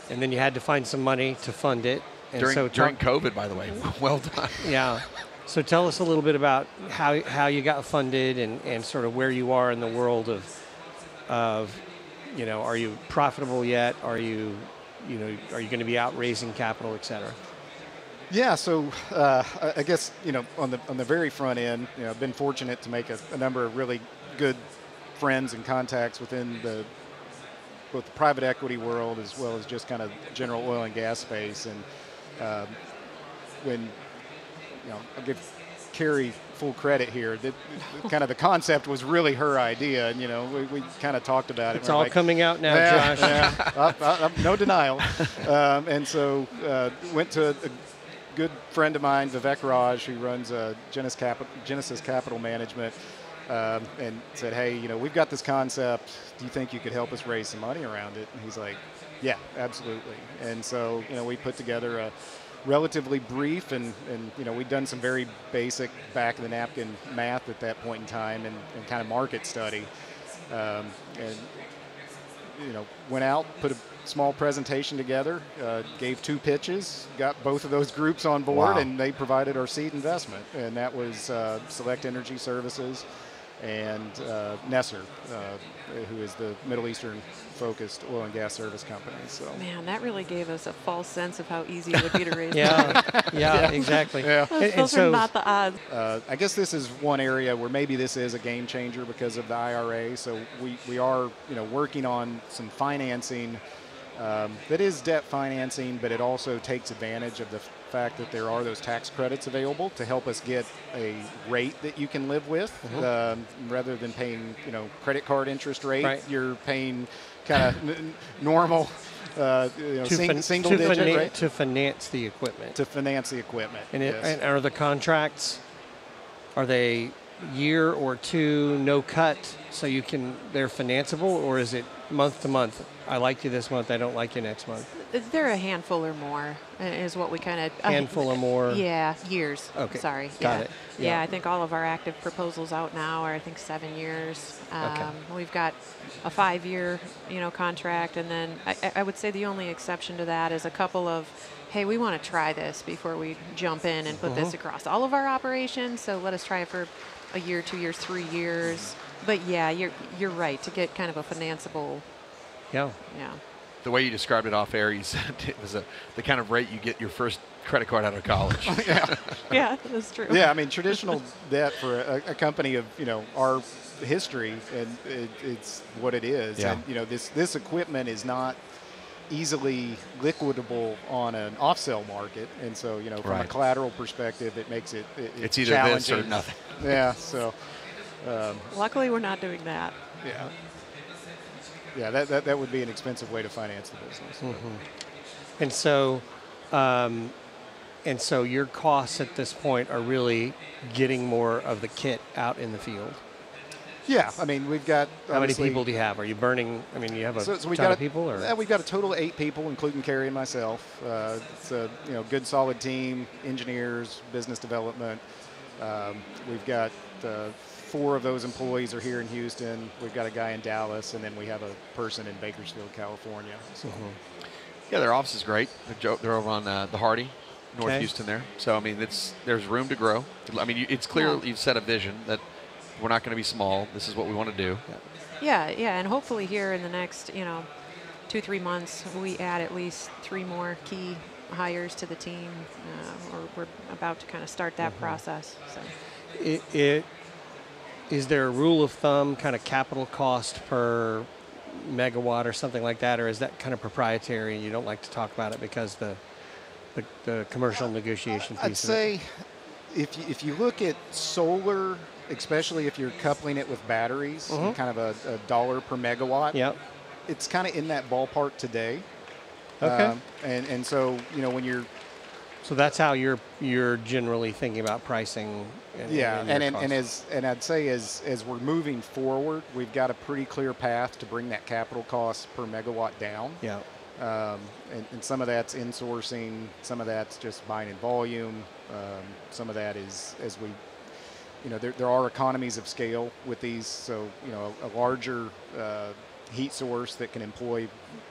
and then you had to find some money to fund it. And during COVID, by the way. Well done. Yeah. So tell us a little bit about how you got funded and sort of where you are in the world of are you profitable yet? Are you going to be out raising capital, et cetera? Yeah, so I guess on the very front end, I've been fortunate to make a number of really good friends and contacts within both the private equity world as well as just kind of general oil and gas space. And when I'll give Carrie full credit here. Kind of the concept was really her idea, and we kind of talked about it. It's all coming out now, Josh. Yeah, no denial. And so went to a good friend of mine, Vivek Raj, who runs Genesis Capital Management, and said, "Hey, we've got this concept. Do you think you could help us raise some money around it?" And he's like, "Yeah, absolutely." And so we put together a relatively brief and we'd done some very basic back of the napkin math at that point in time and kind of market study, and went out, put a small presentation together, gave 2 pitches, got both of those groups on board. Wow. And they provided our seed investment, and that was Select Energy Services and Nesser, who is the Middle Eastern focused oil and gas service company. So man, that really gave us a false sense of how easy it would be to raise money. Yeah, exactly. Yeah. Those are not the odds. I guess this is one area where maybe this is a game changer because of the IRA. So we are working on some financing that is debt financing, but it also takes advantage of the fact that there are those tax credits available to help us get a rate that you can live with, rather than paying credit card interest rate. Right. You're paying kind of normal single digit rate to finance the equipment. And are the contracts, are they year or 2 no cut so they're financeable, or is it month to month? I like you this month, I don't like you next month. They're a handful or more is what we kind of... Handful or more? Yeah, years. Okay. Sorry. Got it. Yeah, I think all of our active proposals out now are, 7 years. Okay. We've got a 5-year, contract, and then I would say the only exception to that is a couple of, hey, we want to try this before we jump in and put this across all of our operations, so let us try it for a year, 2 years, 3 years. But yeah, you're right, to get kind of a financeable... Yeah. The way you described it off air, you said it was the kind of rate you get your first credit card out of college. Yeah, that's true. Yeah, I mean, traditional debt for a company of our history, and it's what it is. Yeah. And this equipment is not easily liquidable on an off-sale market, and so from a collateral perspective, it makes it's either challenging. this or nothing. Yeah, so. Luckily, we're not doing that. Yeah. Yeah, that would be an expensive way to finance the business. And so your costs at this point are really getting more of the kit out in the field. Yeah, I mean, we've got... How many people do you have? Are you burning... I mean, you have a we've ton got of people? Or? We've got a total of 8 people, including Carrie and myself. It's a good, solid team, engineers, business development. We've got 4 of those employees are here in Houston. We've got a guy in Dallas, and then we have a person in Bakersfield, California. So. Yeah, their office is great. They're over on the Hardy, North Houston there. So, I mean, there's room to grow. I mean, it's clear you've set a vision that we're not going to be small. This is what we want to do. Yeah, and hopefully here in the next, 2-3 months, we add at least 3 more key hires to the team, or we're about to kind of start that process. So. Is there a rule of thumb, kind of capital cost per megawatt or something like that, or is that kind of proprietary and you don't like to talk about it because the commercial negotiation piece I'd say if you look at solar, especially if you're coupling it with batteries, kind of a dollar per megawatt, it's kind of in that ballpark today. Okay. And so, when you're... So that's how you're generally thinking about pricing. And I'd say as we're moving forward, we've got a pretty clear path to bring that capital cost per megawatt down. Yeah. And some of that's insourcing, some of that's just buying in volume. Some of that is as we, there are economies of scale with these. So, a larger heat source that can employ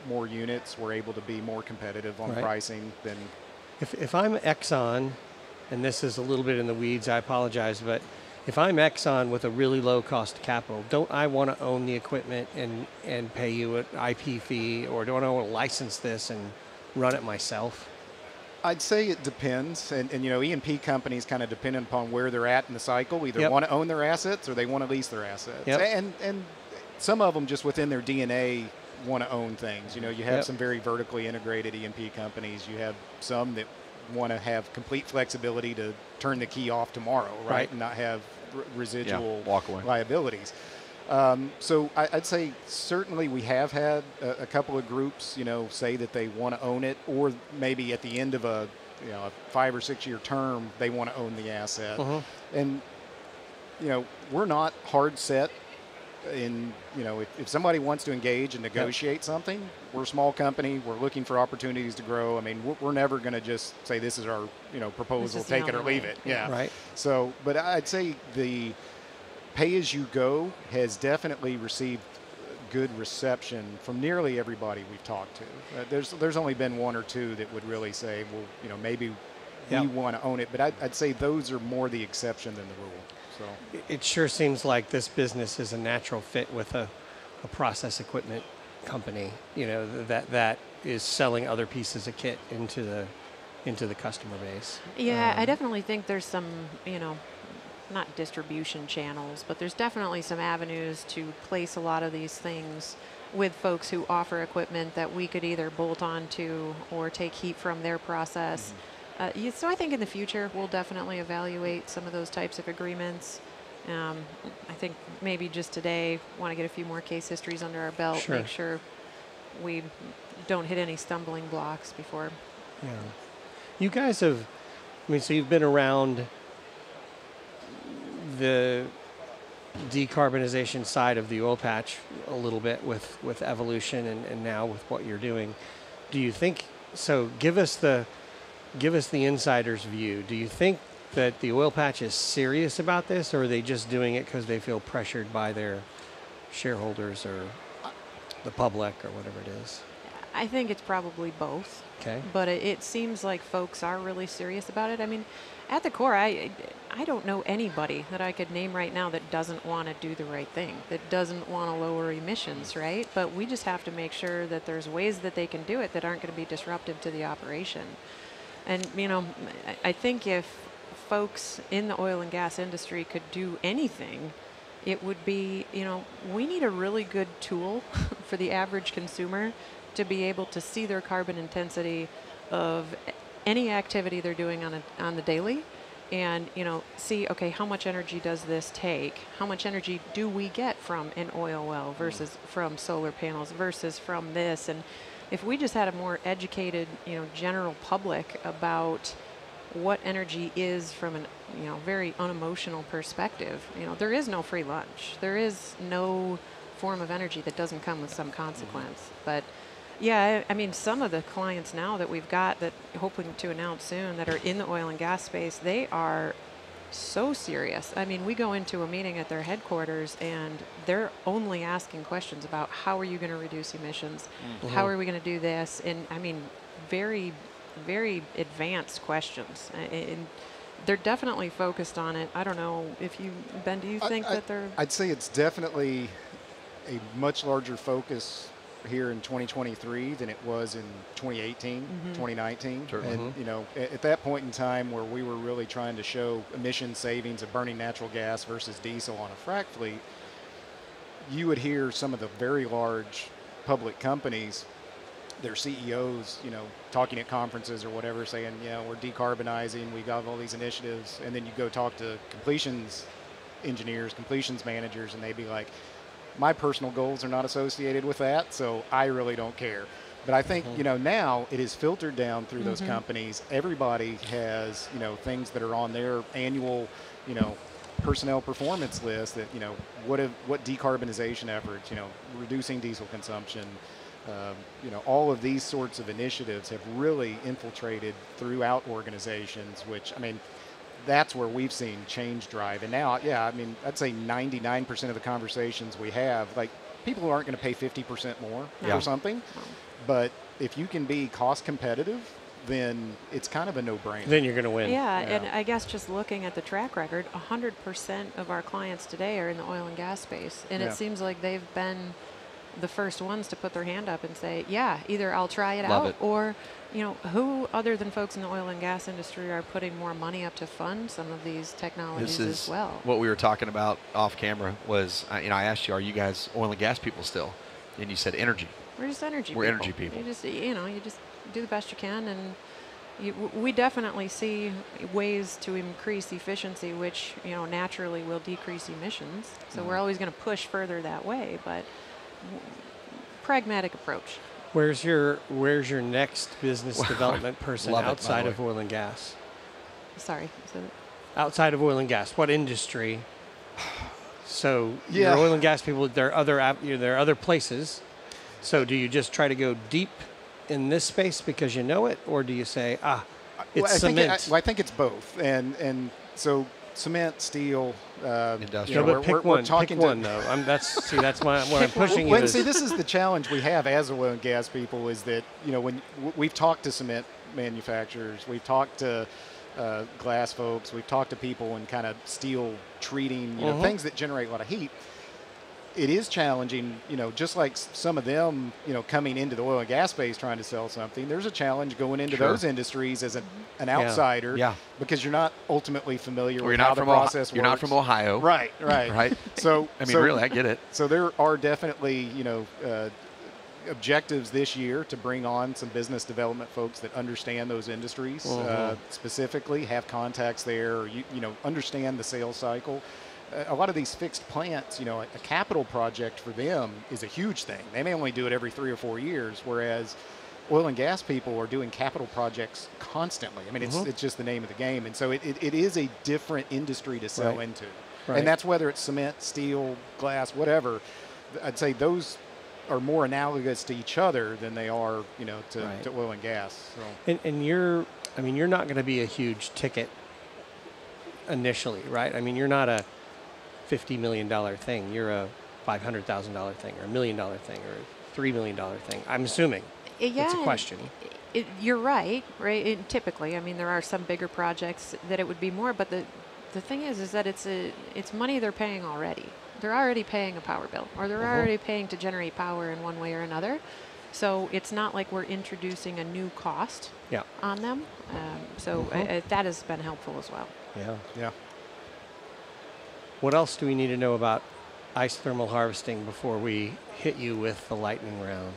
more units, we're able to be more competitive on pricing than. If I'm Exxon, and this is a little bit in the weeds, I apologize, but if I'm Exxon with a really low cost of capital, don't I want to own the equipment and pay you an IP fee, or don't I want to license this and run it myself? I'd say it depends, and E&P companies kind of dependent upon where they're at in the cycle, either want to own their assets or they want to lease their assets. And some of them just within their DNA want to own things. You have some very vertically integrated E&P companies. You have some that want to have complete flexibility to turn the key off tomorrow, right? And not have residual liabilities. So I'd say certainly we have had a couple of groups, say that they want to own it, or maybe at the end of a 5 or 6 year term, they want to own the asset. And, we're not hard set in, if somebody wants to engage and negotiate something, we're a small company, we're looking for opportunities to grow. I mean, we're never going to just say this is our, proposal, take it or leave it. Yeah. Right. So, but I'd say the pay-as-you-go has definitely received good reception from nearly everybody we've talked to. There's only been 1 or 2 that would really say, well, maybe we want to own it, but I'd say those are more the exception than the rule. So it sure seems like this business is a natural fit with a process equipment company, that is selling other pieces of kit into the customer base. Yeah, I definitely think there's some, not distribution channels, but there's definitely some avenues to place a lot of these things with folks who offer equipment that we could either bolt on to or take heat from their process. So I think in the future, we'll definitely evaluate some of those types of agreements. I think maybe just today, want to get a few more case histories under our belt, make sure we don't hit any stumbling blocks before. Yeah. You guys have, so you've been around the decarbonization side of the oil patch a little bit with evolution and now with what you're doing. Do you think, so give us the insider's view. Do you think that the oil patch is serious about this, or are they just doing it because they feel pressured by their shareholders or the public or whatever it is? I think it's probably both. Okay. But it seems like folks are really serious about it. I mean, at the core, I don't know anybody that I could name right now that doesn't want to do the right thing, that doesn't want to lower emissions, right? But we just have to make sure that there's ways that they can do it that aren't going to be disruptive to the operation. And, I think if folks in the oil and gas industry could do anything, it would be, we need a really good tool for the average consumer to be able to see their carbon intensity of any activity they're doing on the daily, and see, okay, how much energy does this take? How much energy do we get from an oil well versus from solar panels versus from this? And if we just had a more educated, general public about what energy is from an, very unemotional perspective, there is no free lunch. There is no form of energy that doesn't come with some consequence. But yeah, I mean, some of the clients now that we've got that hoping to announce soon that are in the oil and gas space, they are so serious. I mean, we go into a meeting at their headquarters and they're only asking questions about how are you going to reduce emissions? How are we going to do this? And I mean, very, very advanced questions. And they're definitely focused on it. I don't know if you, Ben, do you think that they're... I'd say it's definitely a much larger focus here in 2023 than it was in 2018, 2019. Sure. And, at that point in time where we were really trying to show emission savings of burning natural gas versus diesel on a frac fleet, you would hear some of the very large public companies, their CEOs, talking at conferences or whatever, saying, we're decarbonizing, we got all these initiatives. And then you go talk to completions engineers, completions managers, and they'd be like, my personal goals are not associated with that, so I really don't care. But I think, now it is filtered down through those companies. Everybody has, things that are on their annual, personnel performance list that, what decarbonization efforts, reducing diesel consumption, all of these sorts of initiatives have really infiltrated throughout organizations, which, I mean, that's where we've seen change drive. And now, I'd say 99% of the conversations we have, like, people aren't going to pay 50% more for something. But if you can be cost competitive, then it's kind of a no-brainer. Then you're going to win. Yeah, and I guess just looking at the track record, 100% of our clients today are in the oil and gas space. And it seems like they've been the first ones to put their hand up and say, yeah, either I'll try it out, or, who other than folks in the oil and gas industry are putting more money up to fund some of these technologies as well? What we were talking about off camera was, I asked you, are you guys oil and gas people still? And you said energy. We're just energy people. We're energy people. You just, you just do the best you can, and we definitely see ways to increase efficiency, which, naturally will decrease emissions. So we're always going to push further that way, but pragmatic approach. Where's your next business development person outside of oil and gas? Sorry. Outside of oil and gas, what industry? So your oil and gas people, there are other places. So do you just try to go deep in this space because you know it, or do you say, it's cement? I think it's both, and so cement, steel, industrial. No, but pick one though. That's what I'm pushing you. See, this is the challenge we have as oil and gas people, is that when we've talked to cement manufacturers, we've talked to glass folks, we've talked to people in kind of steel treating, things that generate a lot of heat. It is challenging, just like some of them, coming into the oil and gas space trying to sell something. There's a challenge going into those industries as an outsider, because you're not ultimately familiar with how the process works. You're not from Ohio. Right. So, really, I get it. So there are definitely, objectives this year to bring on some business development folks that understand those industries, specifically, have contacts there, or, understand the sales cycle. A lot of these fixed plants, a capital project for them is a huge thing. They may only do it every 3 or 4 years, whereas oil and gas people are doing capital projects constantly. I mean, it's just the name of the game. And so it is a different industry to sell into. Right. And that's whether it's cement, steel, glass, whatever. I'd say those are more analogous to each other than they are, to oil and gas. So. And you're not going to be a huge ticket initially, right? I mean, you're not a $50 million thing. You're a $500,000 thing, or $1 million thing, or $3 million thing. I'm assuming. It's a question. You're right. And typically, I mean, there are some bigger projects that it would be more, but the thing is that it's money they're paying already. They're already paying a power bill, or they're already paying to generate power in one way or another. So it's not like we're introducing a new cost on them. That has been helpful as well. Yeah. What else do we need to know about isothermal harvesting before we hit you with the lightning round?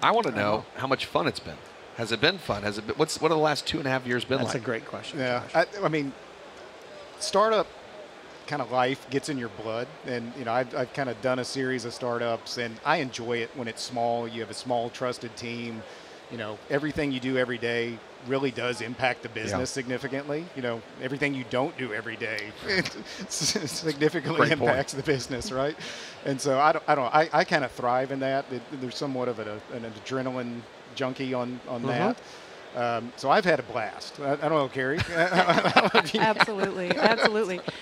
I want to know how much fun it's been. Has it been fun? Has it been, what are the last 2.5 years been like? That's a great question. Yeah, I mean, startup kind of life gets in your blood, and I've kind of done a series of startups, and I enjoy it when it's small. You have a small, trusted team. Everything you do every day really does impact the business significantly. Everything you don't do every day significantly impacts the business, right? And so I kind of thrive in that. There's somewhat of an adrenaline junkie on that. So I've had a blast. I don't know, Carrie. Absolutely.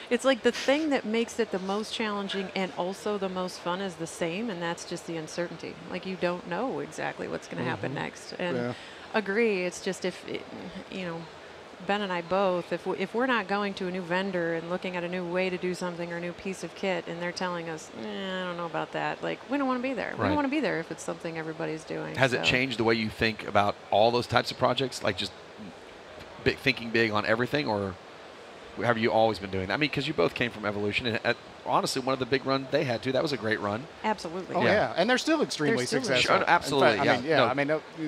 It's like the thing that makes it the most challenging and also the most fun is the same, and that's just the uncertainty. Like you don't know exactly what's going to happen next. And agree. It's just Ben and I both, if we're not going to a new vendor and looking at a new way to do something or a new piece of kit, and they're telling us, I don't know about that, like, we don't want to be there. We don't want to be there if it's something everybody's doing. Has it changed the way you think about all those types of projects, like just thinking big on everything, or have you always been doing that? I mean, because you both came from Evolution, and honestly, one of the big runs they had, too, that was a great run. Absolutely. Oh, yeah. And they're still extremely successful. Sure, absolutely,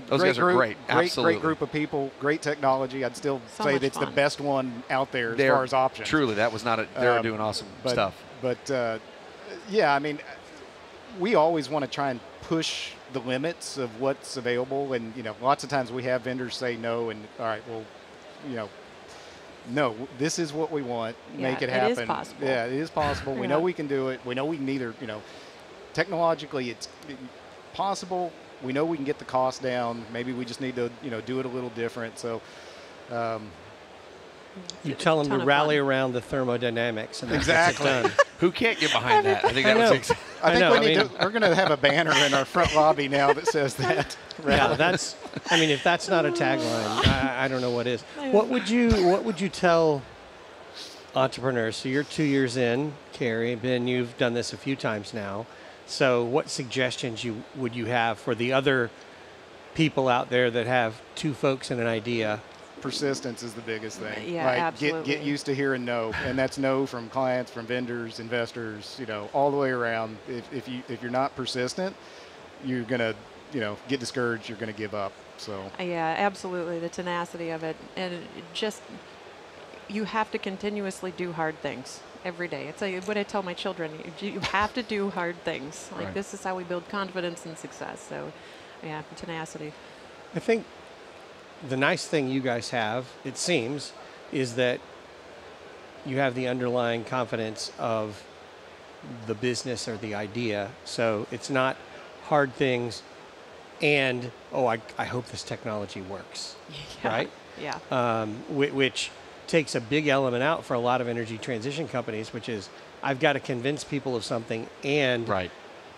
those guys are great. Great group of people, great technology. I'd still say that's the best one out there as far as options. Truly, that was not they're doing awesome stuff. But, yeah, I mean, we always want to try and push the limits of what's available. And, lots of times we have vendors say no, and, all right, well, no, this is what we want. Make it happen. It is possible. Yeah, it is possible. We know we can do it. We know we can either, technologically it's possible. We know we can get the cost down. Maybe we just need to, do it a little different. So, you tell them to rally around the thermodynamics. And exactly. Who can't get behind that? I think that was we're going to have a banner in our front lobby now that says that. Yeah, if that's not a tagline, I don't know what is. What would you tell entrepreneurs? So you're 2 years in, Carrie. Ben, you've done this a few times now. So what suggestions would you have for the other people out there that have two folks and an idea? Persistence is the biggest thing. Yeah, absolutely. Get used to hearing no, and that's no from clients, from vendors, investors, all the way around. If you're not persistent, you're gonna, get discouraged. You're gonna give up. So yeah, absolutely, the tenacity of it, and you have to continuously do hard things every day. It's like what I tell my children: you have to do hard things. Like this is how we build confidence and success. So, yeah, tenacity. I think the nice thing you guys have, it seems, is that you have the underlying confidence of the business or the idea. So it's not hard things and, I hope this technology works, right? Yeah. Which takes a big element out for a lot of energy transition companies, which is I've got to convince people of something and,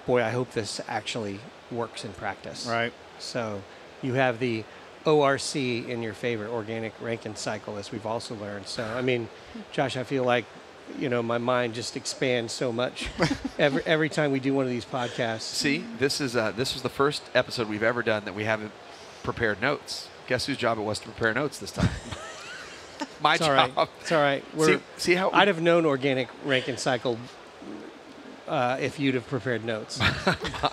boy, I hope this actually works in practice. Right. So you have the ORC in your favor, organic Rankine cycle, as we've also learned. So, I mean, Josh, I feel like, my mind just expands so much every time we do one of these podcasts. See, this was the first episode we've ever done that we haven't prepared notes. Guess whose job it was to prepare notes this time? My job. It's all right. See how I'd have known organic Rankine cycle if you'd have prepared notes.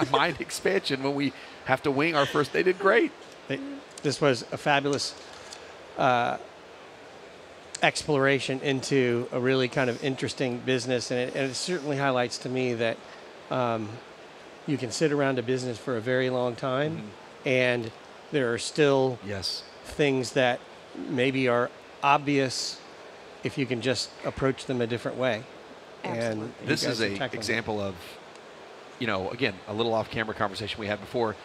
Mind expansion when we have to wing our first. They did great. This was a fabulous exploration into a really kind of interesting business, and it certainly highlights to me that you can sit around a business for a very long time, and there are still things that maybe are obvious if you can just approach them a different way. Absolutely. And this is an example of, again, a little off-camera conversation we had before.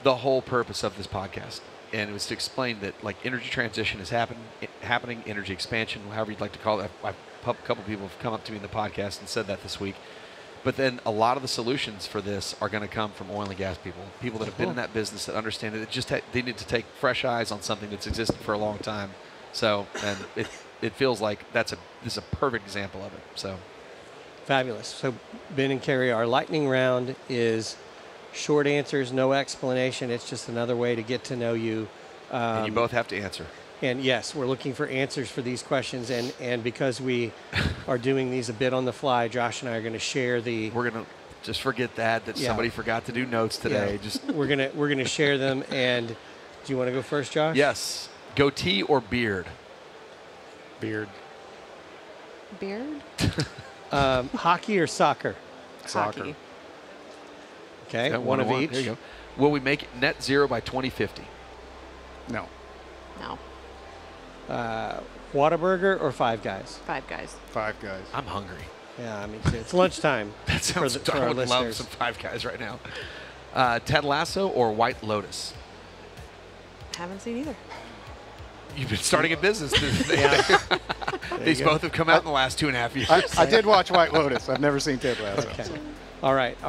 The whole purpose of this podcast, and it was to explain that energy transition is happening, energy expansion, however you'd like to call it. A couple people have come up to me in the podcast and said that this week. But then a lot of the solutions for this are going to come from oil and gas people that have been in that business that understand it. They need to take fresh eyes on something that's existed for a long time. So, and it feels like this is a perfect example of it. So, fabulous. So, Ben and Carrie, our lightning round is short answers, no explanation. It's just another way to get to know you. And you both have to answer. And yes, we're looking for answers for these questions. And because we are doing these a bit on the fly, Josh and I are going to share the. We're going to just forget that somebody forgot to do notes today. Yeah. We're gonna share them, and Do you want to go first, Josh? Yes. Goatee or beard? Beard. Beard? Hockey or soccer? Soccer. Hockey. Okay, Got one of on each. There you go. Will we make it net zero by 2050? No. No. Whataburger or Five Guys? Five Guys. Five Guys. I'm hungry. Yeah, me too. It's lunchtime. That sounds. for I our would love listeners. some Five Guys right now. Ted Lasso or White Lotus? Haven't seen either. You've been starting a business. These you go. both have come out in the last 2.5 years. I did watch White Lotus. I've never seen Ted Lasso. Okay. All right.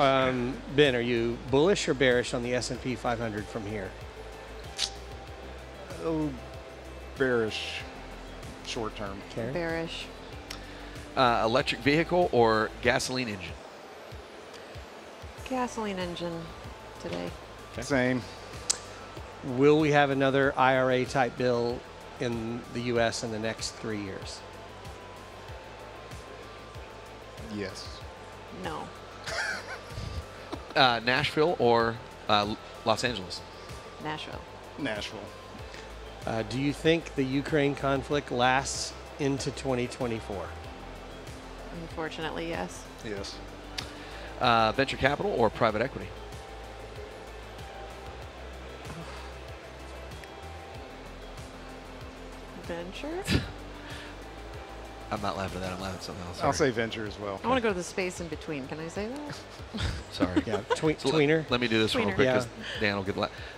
Ben, are you bullish or bearish on the S&P 500 from here? Oh, bearish, short term. Karen? Bearish. Electric vehicle or gasoline engine? Gasoline engine today. Okay. Same. Will we have another IRA type bill in the U.S. in the next 3 years? Yes. No. Nashville or Los Angeles? Nashville. Nashville. Do you think the Ukraine conflict lasts into 2024? Unfortunately, yes. Yes. Venture capital or private equity? Venture? I'm not laughing at that. I'm laughing at something else. I'll Sorry. say venture as well. I want to go to the space in between. Can I say that? Sorry. Yeah, So tweener. Let me do this real Tweener. quick Yeah. because Dan will get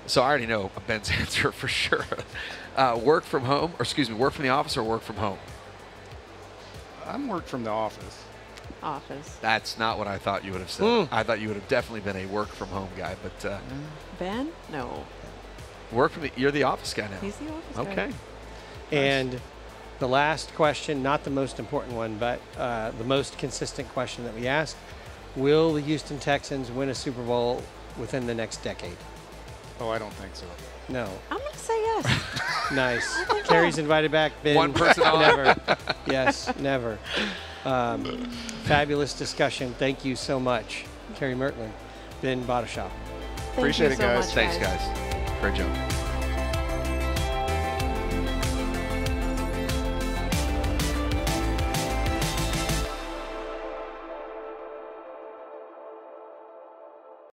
So I already know Ben's answer for sure. Work from home, or excuse me, work from the office or work from home? I'm worked from the office. Office. That's not what I thought you would have said. I thought you would have definitely been a work from home guy, but Ben? No. you're the office guy now. He's the office guy. Okay. And the last question, not the most important one, but the most consistent question that we ask, will the Houston Texans win a Super Bowl within the next decade? Oh, I don't think so. No. I'm going to say yes. Nice. Carrie's invited back. Ben, One person on. Never. Yes, never. Fabulous discussion. Thank you so much. Carrie Murtland, Ben Bodishbaugh. Thank Appreciate you it, so guys. much, Thanks, guys. Great job.